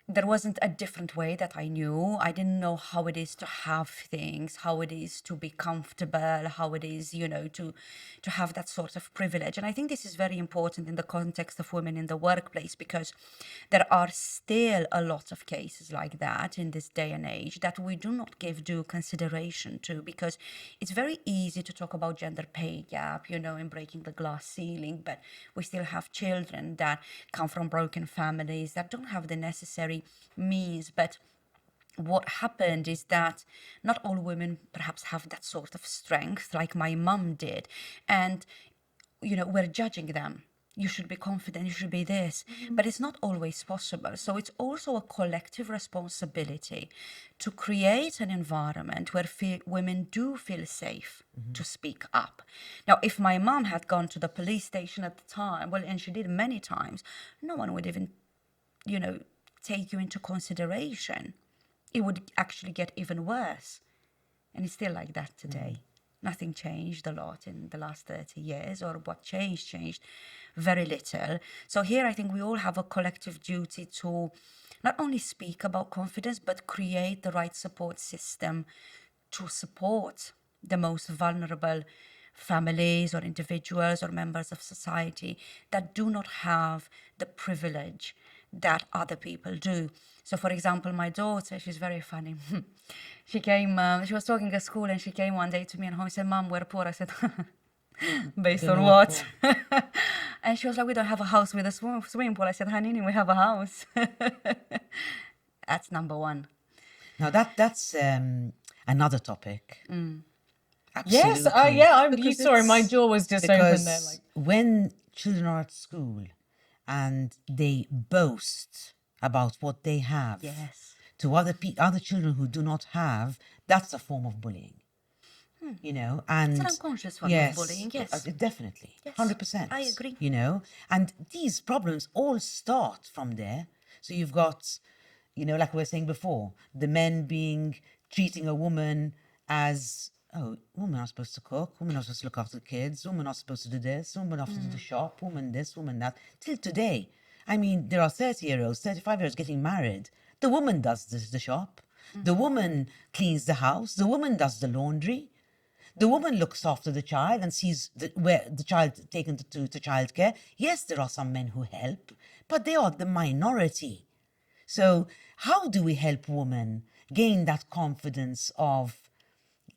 E: there wasn't a different way that I knew. I didn't know how it is to have things, how it is to be comfortable, how it is, to have that sort of privilege. And I think this is very important in the context of women in the workplace, because there are still a lot of cases like that in this day and age that we do not give due consideration to, because it's very easy to talk about gender pay gap, and breaking the glass ceiling, but we still have children that come from broken families that don't have the necessary means. But what happened is that not all women perhaps have that sort of strength like my mum did, and we're judging them. You should be confident, you should be this, but it's not always possible. So it's also a collective responsibility to create an environment where women do feel safe to speak up. Now, if my mum had gone to the police station at the time, well, and she did many times, no one would even take you into consideration. It would actually get even worse. And it's still like that today. Nothing changed a lot in the last 30 years, or what changed very little. So here I think we all have a collective duty to not only speak about confidence, but create the right support system to support the most vulnerable families or individuals or members of society that do not have the privilege that other people do. So, for example, my daughter, she's very funny. She came, she was talking at school, and she came one day to me and home and said, "Mom, we're poor." I said, "Based on what?" And she was like, "We don't have a house with a swimming pool." I said, "Honey, we have a house." That's number one.
C: Now that's another topic.
A: Yes,
C: Absolutely.
A: sorry, my jaw was just open
C: Because
A: there. Like,
C: when children are at school and they boast about what they have
E: Yes.
C: to other children who do not have, that's a form of bullying. And
E: It's an unconscious form of bullying, yes.
C: Definitely,
E: Yes,
C: 100%.
E: I agree.
C: And these problems all start from there. So you've got, like we were saying before, the men treating a woman as, oh, women are supposed to cook, women are supposed to look after the kids, women are supposed to do this, women are supposed to do the shop, woman this, woman that. Till today, I mean, there are 30-year-olds, 35-year-olds getting married. The woman does the shop. The woman cleans the house. The woman does the laundry. The woman looks after the child and sees where the child taken to childcare. Yes, there are some men who help, but they are the minority. So how do we help women gain that confidence of,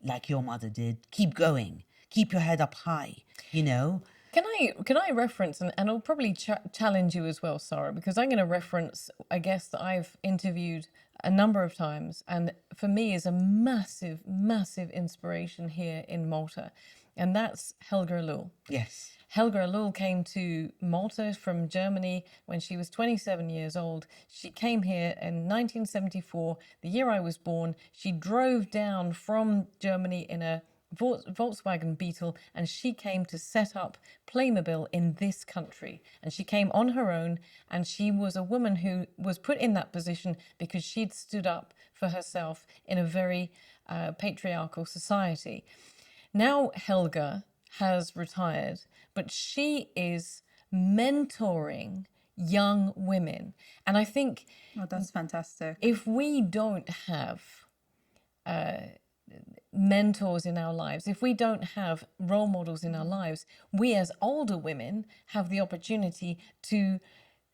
C: like your mother did, keep going, keep your head up high,
A: Can I reference, and I'll probably challenge you as well, Sara, because I'm going to reference a guest that I've interviewed a number of times, and for me is a massive, massive inspiration here in Malta, and that's Helga Alul.
C: Yes.
A: Helga Alul came to Malta from Germany when she was 27 years old. She came here in 1974, the year I was born. She drove down from Germany in a Volkswagen Beetle, and she came to set up Playmobil in this country. And she came on her own, and she was a woman who was put in that position because she'd stood up for herself in a very patriarchal society. Now Helga has retired, but she is mentoring young women. And I think
D: that's fantastic.
A: if we don't have mentors in our lives, if we don't have role models in our lives, we as older women have the opportunity to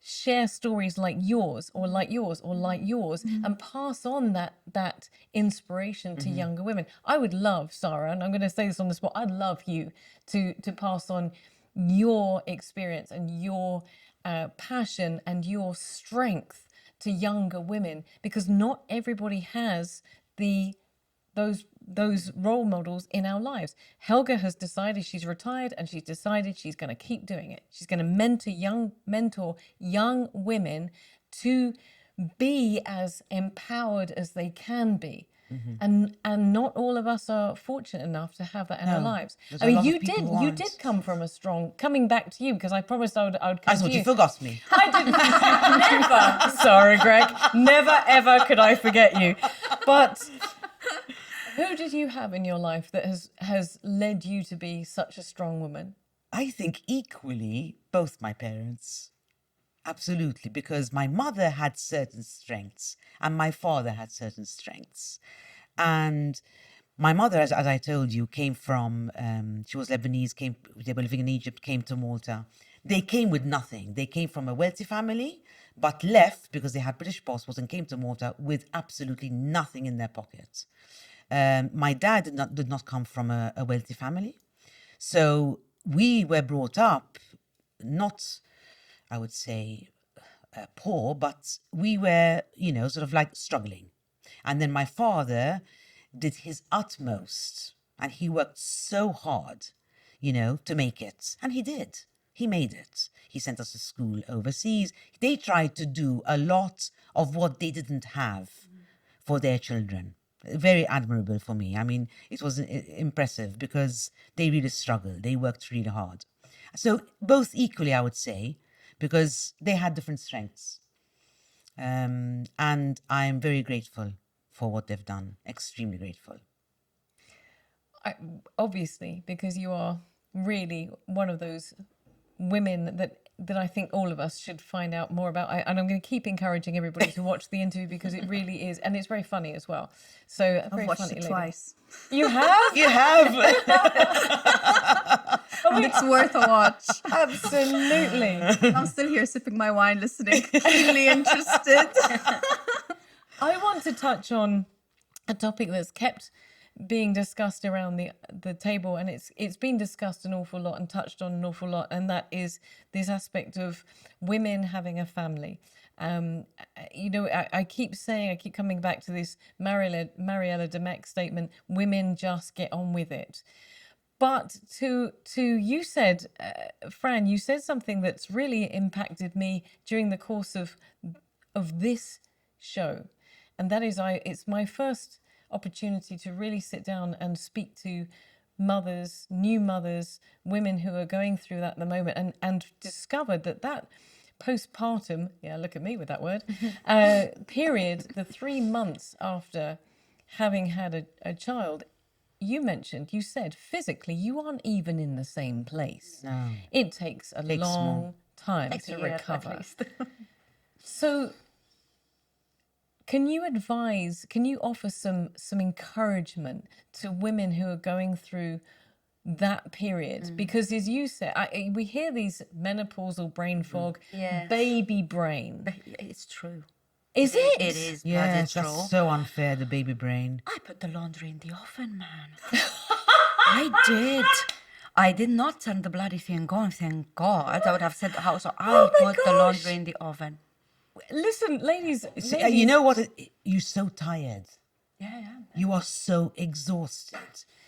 A: share stories like yours or like yours or like yours and pass on that inspiration to younger women. I would love, Sara, and I'm going to say this on the spot, I'd love you to pass on your experience and your passion and your strength to younger women, because not everybody has those role models in our lives. Helga has decided, she's retired, and she's decided she's going to keep doing it. She's going to mentor young women to be as empowered as they can be. And not all of us are fortunate enough to have that in our lives. I mean, you did come from a strong, coming back to you, because I promised I would come
C: I thought
A: to
C: you forgot me.
A: I didn't. Never. Sorry, Greg. Never, ever could I forget you. But Who did you have in your life that has led you to be such a strong woman?
C: I think equally both my parents. Absolutely, because my mother had certain strengths and my father had certain strengths. And my mother, as I told you, came from, she was Lebanese, they were living in Egypt, came to Malta. They came with nothing. They came from a wealthy family, but left because they had British passports and came to Malta with absolutely nothing in their pockets. My dad did not come from a wealthy family. So we were brought up not, I would say, poor, but we were, sort of like struggling. And then my father did his utmost and he worked so hard, to make it. And he did. He made it. He sent us to school overseas. They tried to do a lot of what they didn't have for their children. Very admirable for me. I mean, it was impressive because they really struggled. They worked really hard. So both equally, I would say, because they had different strengths. And I am very grateful for what they've done. Extremely grateful.
A: Obviously, because you are really one of those women that I think all of us should find out more about. And I'm going to keep encouraging everybody to watch the interview because it really is, and it's very funny as well. So
D: I've watched it twice.
A: You have?
C: You have.
D: And it's worth a watch.
A: Absolutely.
D: I'm still here sipping my wine, listening, really interested.
A: I want to touch on a topic that's kept being discussed around the table, and it's been discussed an awful lot and touched on an awful lot, and that is this aspect of women having a family. I keep coming back to this Mariella Demek statement, women just get on with it. But to you said, Fran, you said something that's really impacted me during the course of this show, and that is it's my first opportunity to really sit down and speak to mothers, new mothers, women who are going through that at the moment, and discovered that postpartum, look at me with that word, period, the 3 months after having had a child, you said physically you aren't even in the same place.
C: No.
A: It takes a long time to recover. So can you offer some encouragement to women who are going through that period? Because as you said, we hear these menopausal brain fog, baby brain.
E: It's true.
A: Is it?
E: It is.
C: Yes,
E: true.
C: that's so unfair, the baby brain.
E: I put the laundry in the oven, man. I did. I did not turn the bloody thing on, thank God. I would have said, so I put the laundry in the oven.
A: Listen, ladies.
C: You know what? You're so tired.
E: Yeah.
C: You are so exhausted.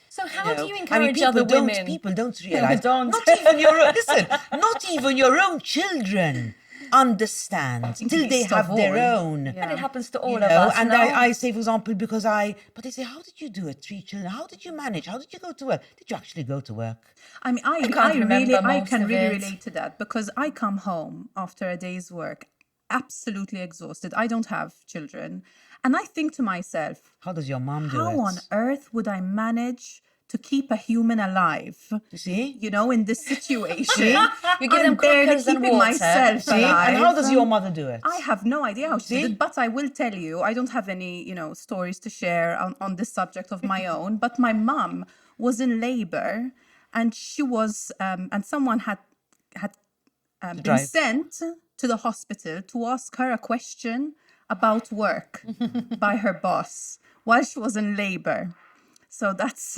A: So how do you encourage other women?
C: People don't realize.
A: Don't.
C: Not even your own. Listen, not even your own children understand till they have their own.
E: And it happens to all of us.
C: And I say, for example, but they say, how did you do it? 3 children. How did you manage? How did you go to work? Did you actually go to work?
D: I mean, I can really relate to that because I come home after a day's work absolutely exhausted. I don't have children. And I think to myself,
C: how does your mom do it?
D: How on earth would I manage to keep a human alive?
C: You see?
D: In this situation.
E: You give them crackers and water.
D: Myself alive.
C: And how does your mother do it?
D: I have no idea how she did it, but I will tell you, I don't have any, stories to share on this subject of my own. But my mom was in labor, and she was, and someone had been sent to the hospital to ask her a question about work by her boss while she was in labor. So that's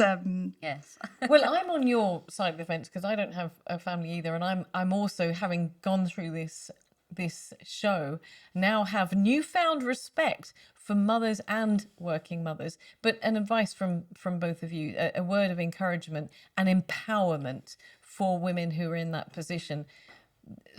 E: yes.
A: Well, I'm on your side of the fence because I don't have a family either, and I'm also, having gone through this show, now have newfound respect for mothers and working mothers. But an advice from both of you, a word of encouragement and empowerment for women who are in that position.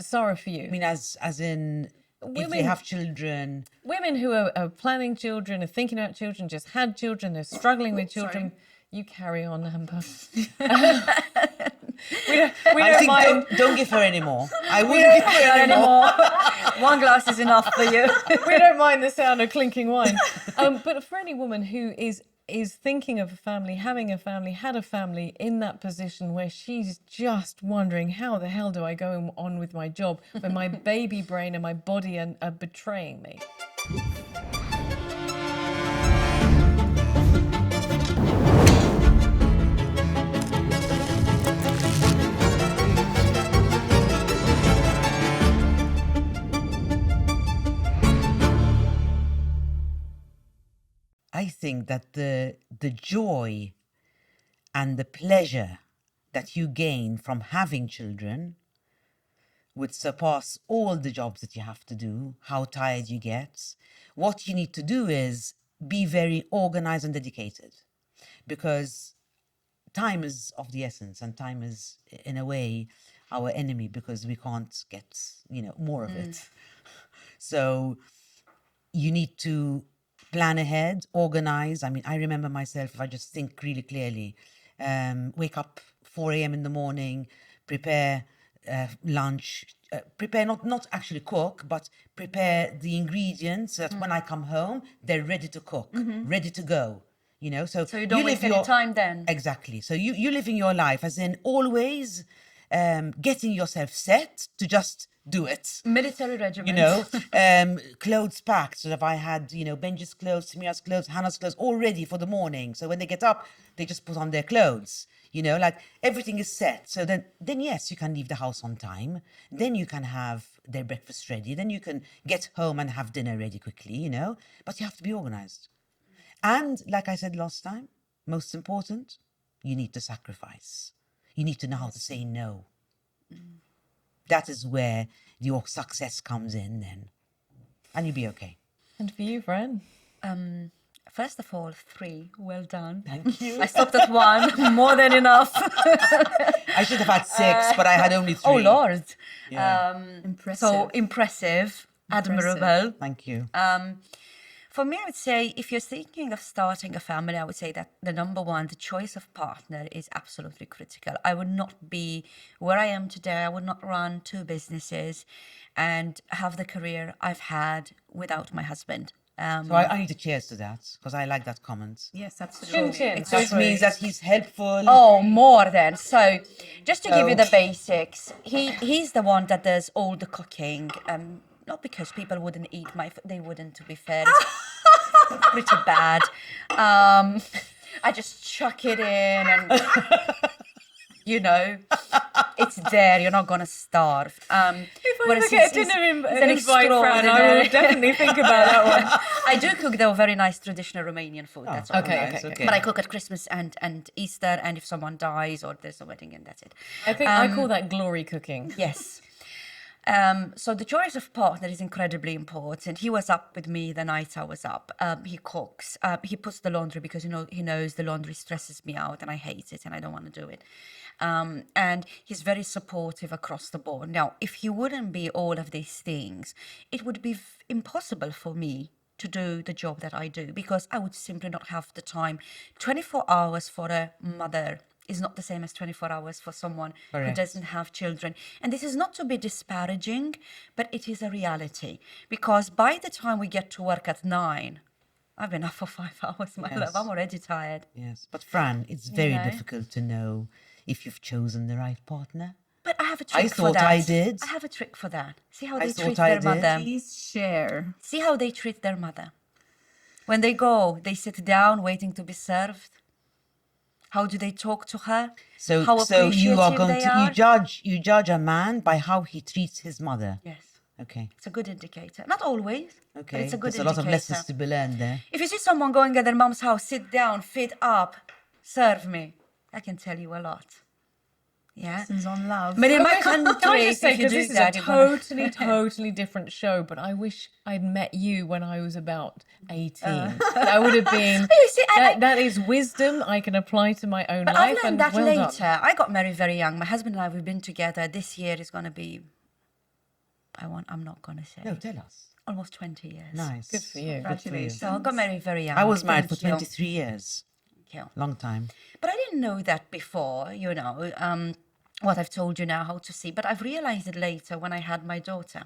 A: Sara, for you.
C: I mean, as in, if they have children.
A: Women who are planning children, are thinking about children, just had children, they're struggling with children. Sorry. You carry on, Amber. we don't mind.
C: Don't give her any more. I wouldn't give her any more.
E: One glass is enough for you.
A: We don't mind the sound of clinking wine. But for any woman who is is thinking of a family, having a family, had a family in that position where she's just wondering, how the hell do I go on with my job when my baby brain and my body are betraying me?
C: I think that the joy and the pleasure that you gain from having children would surpass all the jobs that you have to do, how tired you get. What you need to do is be very organized and dedicated, because time is of the essence, and time is, in a way, our enemy, because we can't get, more of it. So you need to plan ahead, organize. I mean, I remember myself, if I just think really clearly, wake up 4 a.m. in the morning, prepare lunch, prepare, not actually cook, but prepare the ingredients so that when I come home, they're ready to cook, ready to go. So
E: you don't waste any time then.
C: Exactly. So you living your life as in always getting yourself set to just do it.
E: Military regiment.
C: Clothes packed. So if I had, Benji's clothes, Samira's clothes, Hannah's clothes all ready for the morning. So when they get up, they just put on their clothes. Like everything is set. So then yes, you can leave the house on time. Then you can have their breakfast ready. Then you can get home and have dinner ready quickly, But you have to be organized. And like I said last time, most important, you need to sacrifice. You need to know how to say no. That is where your success comes in then. And you'll be okay.
A: And for you, Fran?
E: First of all, 3. Well done.
C: Thank you.
E: I stopped at 1. More than enough.
C: I should have had 6, but I had only 3.
E: Oh, Lord.
C: Yeah.
D: Impressive.
E: So impressive, admirable.
C: Thank you.
E: For me, I would say if you're thinking of starting a family, I would say that the number one, the choice of partner is absolutely critical. I would not be where I am today. I would not run 2 businesses and have the career I've had without my husband.
C: So I need to cheers to that, because I like that comment.
D: Yes, absolutely.
A: Chin.
C: That means that he's helpful.
E: Oh, more than. So just to give you the basics, he's the one that does all the cooking. Not because people wouldn't eat my food, they wouldn't, to be fair. It's pretty bad. I just chuck it in and, it's there. You're not going to starve.
A: If I ever get a dinner invite, Fran, I will definitely think about that one.
E: I do cook, though, very nice traditional Romanian food. That's all.
A: Okay.
E: But I cook at Christmas and Easter, and if someone dies or there's a wedding, and that's it.
A: I think I call that glory cooking.
E: Yes. So the choice of partner is incredibly important. He was up with me the night I was up. He cooks. He puts the laundry because he knows the laundry stresses me out and I hate it and I don't want to do it. And he's very supportive across the board. Now, if he wouldn't be all of these things, it would be impossible for me to do the job that I do, because I would simply not have the time. 24 hours for a mother is not the same as 24 hours for someone who doesn't have children. And this is not to be disparaging, but it is a reality. Because by the time we get to work at 9, I've been up for 5 hours, my love. I'm already tired.
C: Yes, but Fran, it's very difficult to know if you've chosen the right partner.
E: But I have a trick for that.
C: I thought I did.
E: I have a trick for that. See how
C: I
E: they
C: thought
E: treat
C: I
E: their
C: did.
E: mother.
D: Please share.
E: See how they treat their mother. When they go, they sit down waiting to be served. How do they talk to her?
C: So
E: How
C: you are
E: appreciative
C: going
E: they
C: to
E: are?
C: you judge a man by how he treats his mother.
E: Yes.
C: Okay.
E: It's a good indicator. Not always, but
C: Okay.
E: it's a good
C: There's a
E: indicator.
C: lot of lessons to be learned there.
E: If you see someone going at their mom's house, sit down, feet up, serve me, I can tell you a lot. Yeah.
D: Lessons on love.
E: But in my
A: Can I
E: country,
A: just say,
E: if you
A: because
E: do
A: this is
E: that,
A: a
E: you're gonna-
A: totally different show, but I wish I'd met you when I was about 18. That would have been,
E: You see,
A: that is wisdom I can apply to my own
E: But
A: life.
E: I've learned
A: and
E: that
A: well
E: later.
A: done.
E: I got married very young. My husband and I, we've been together. This year is going to be, I'm not going to say,
C: No, tell us.
E: almost 20 years.
C: Nice.
A: Good for you.
D: Congratulations.
E: So I got married very young.
C: I was married for
E: Thank you.
C: 23 years.
E: Thank you.
C: Long time.
E: But I didn't know that before, what I've told you now, how to see. But I've realized it later when I had my daughter.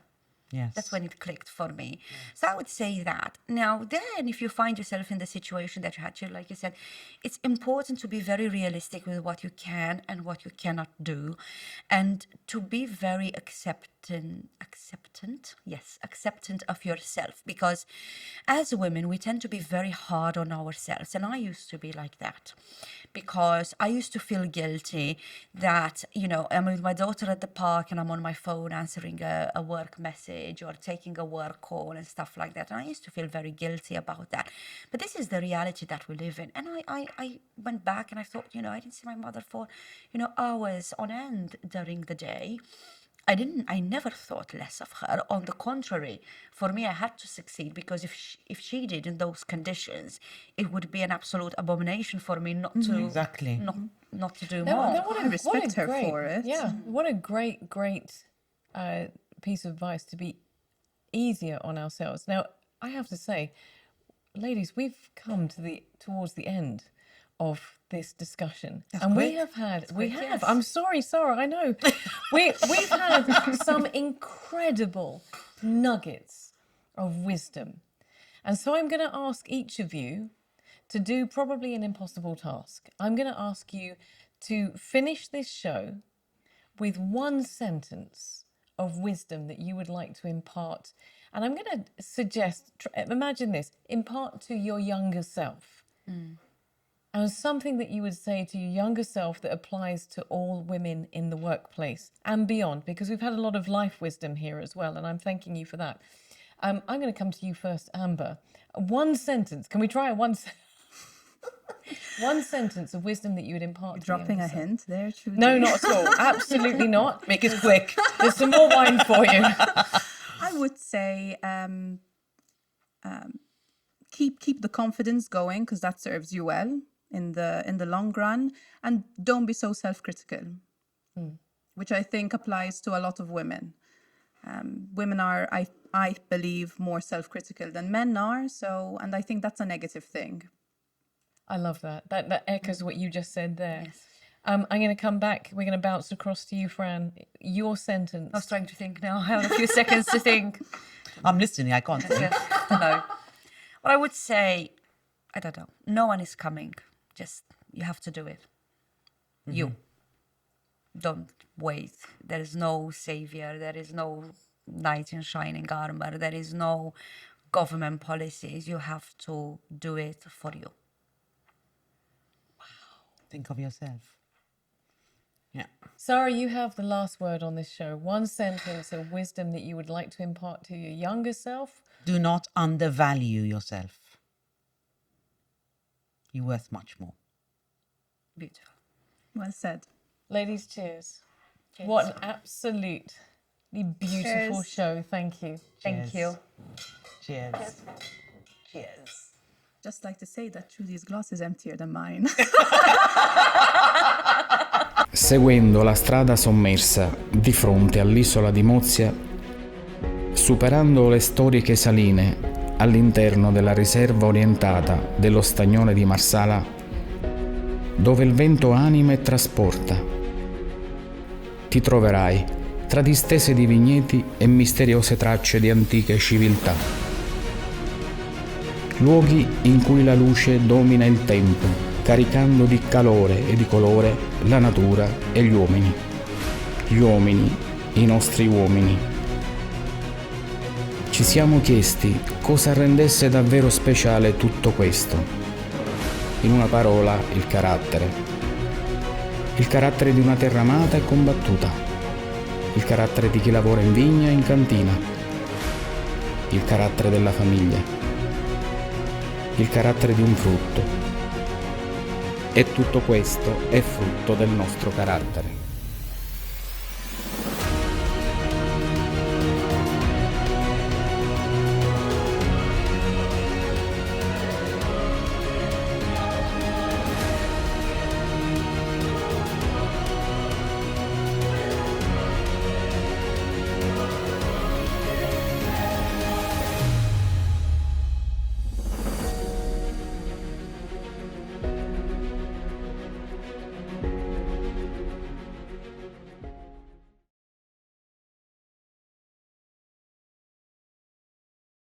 C: Yes.
E: That's when it clicked for me. So I would say that. Now, then, if you find yourself in the situation that you had to, like you said, it's important to be very realistic with what you can and what you cannot do, and to be very acceptant of yourself. Because as women, we tend to be very hard on ourselves. And I used to be like that, because I used to feel guilty that, I'm with my daughter at the park and I'm on my phone answering a work message or taking a work call and stuff like that. And I used to feel very guilty about that. But this is the reality that we live in. And I went back and I thought, I didn't see my mother for, hours on end during the day. I never thought less of her. On the contrary, for me, I had to succeed, because if she did in those conditions, it would be an absolute abomination for me not to
C: Exactly.
E: not to do
A: No,
E: more.
A: no,
D: I respect her for it.
A: Yeah, what a great piece of advice, to be easier on ourselves. Now, I have to say, ladies, we've come towards the end of this discussion, and we have had
E: yes.
A: I'm sorry, Sara, I know we've had some incredible nuggets of wisdom, and so I'm going to ask each of you to do probably an impossible task. I'm going to ask you to finish this show with one sentence of wisdom that you would like to impart, and I'm going to suggest, imagine this, impart to your younger self. And something that you would say to your younger self that applies to all women in the workplace and beyond, because we've had a lot of life wisdom here as well, and I'm thanking you for that. I'm going to come to you first, Amber. One sentence. Can we try it? One sentence of wisdom that you would impart to
D: Dropping
A: your
D: a
A: younger self.
D: hint there, Trudy.
A: No, not at all. Absolutely not.
C: Make it quick.
A: There's some more wine for you.
D: I would say keep the confidence going, because that serves you well in the long run, and don't be so self-critical, which I think applies to a lot of women. Women are, I believe, more self-critical than men are. So, and I think that's a negative thing.
A: I love that. That echoes what you just said there.
E: Yes.
A: I'm going to come back. We're going to bounce across to you, Fran. Your sentence.
E: I was trying to think now. I have a few seconds to think.
C: I'm listening. I can't think.
E: No. What I would say, I don't know. No one is coming. Just, you have to do it. You. Don't wait. There is no savior. There is no knight in shining armor. There is no government policies. You have to do it for you.
C: Think of yourself. Yeah.
A: Sara, you have the last word on this show. One sentence of wisdom that you would like to impart to your younger self.
C: Do not undervalue yourself. You're worth much more.
E: Beautiful.
D: Well said.
A: Ladies, cheers.
E: Cheers.
A: What an absolutely beautiful
D: Cheers.
A: show. Thank you.
E: Thank you.
C: Cheers. Cheers.
D: Just like to say that Trudy's glass is emptier than mine.
F: Seguendo la strada sommersa di fronte all'isola di Mozia, superando le storiche saline all'interno della riserva orientata dello stagnone di Marsala, dove il vento anima e trasporta, ti troverai tra distese di vigneti e misteriose tracce di antiche civiltà. Luoghi in cui la luce domina il tempo, caricando di calore e di colore la natura e gli uomini. Gli uomini, i nostri uomini. Ci siamo chiesti cosa rendesse davvero speciale tutto questo. In una parola, il carattere. Il carattere di una terra amata e combattuta. Il carattere di chi lavora in vigna e in cantina. Il carattere della famiglia. Il carattere di un frutto. E tutto questo è frutto del nostro carattere.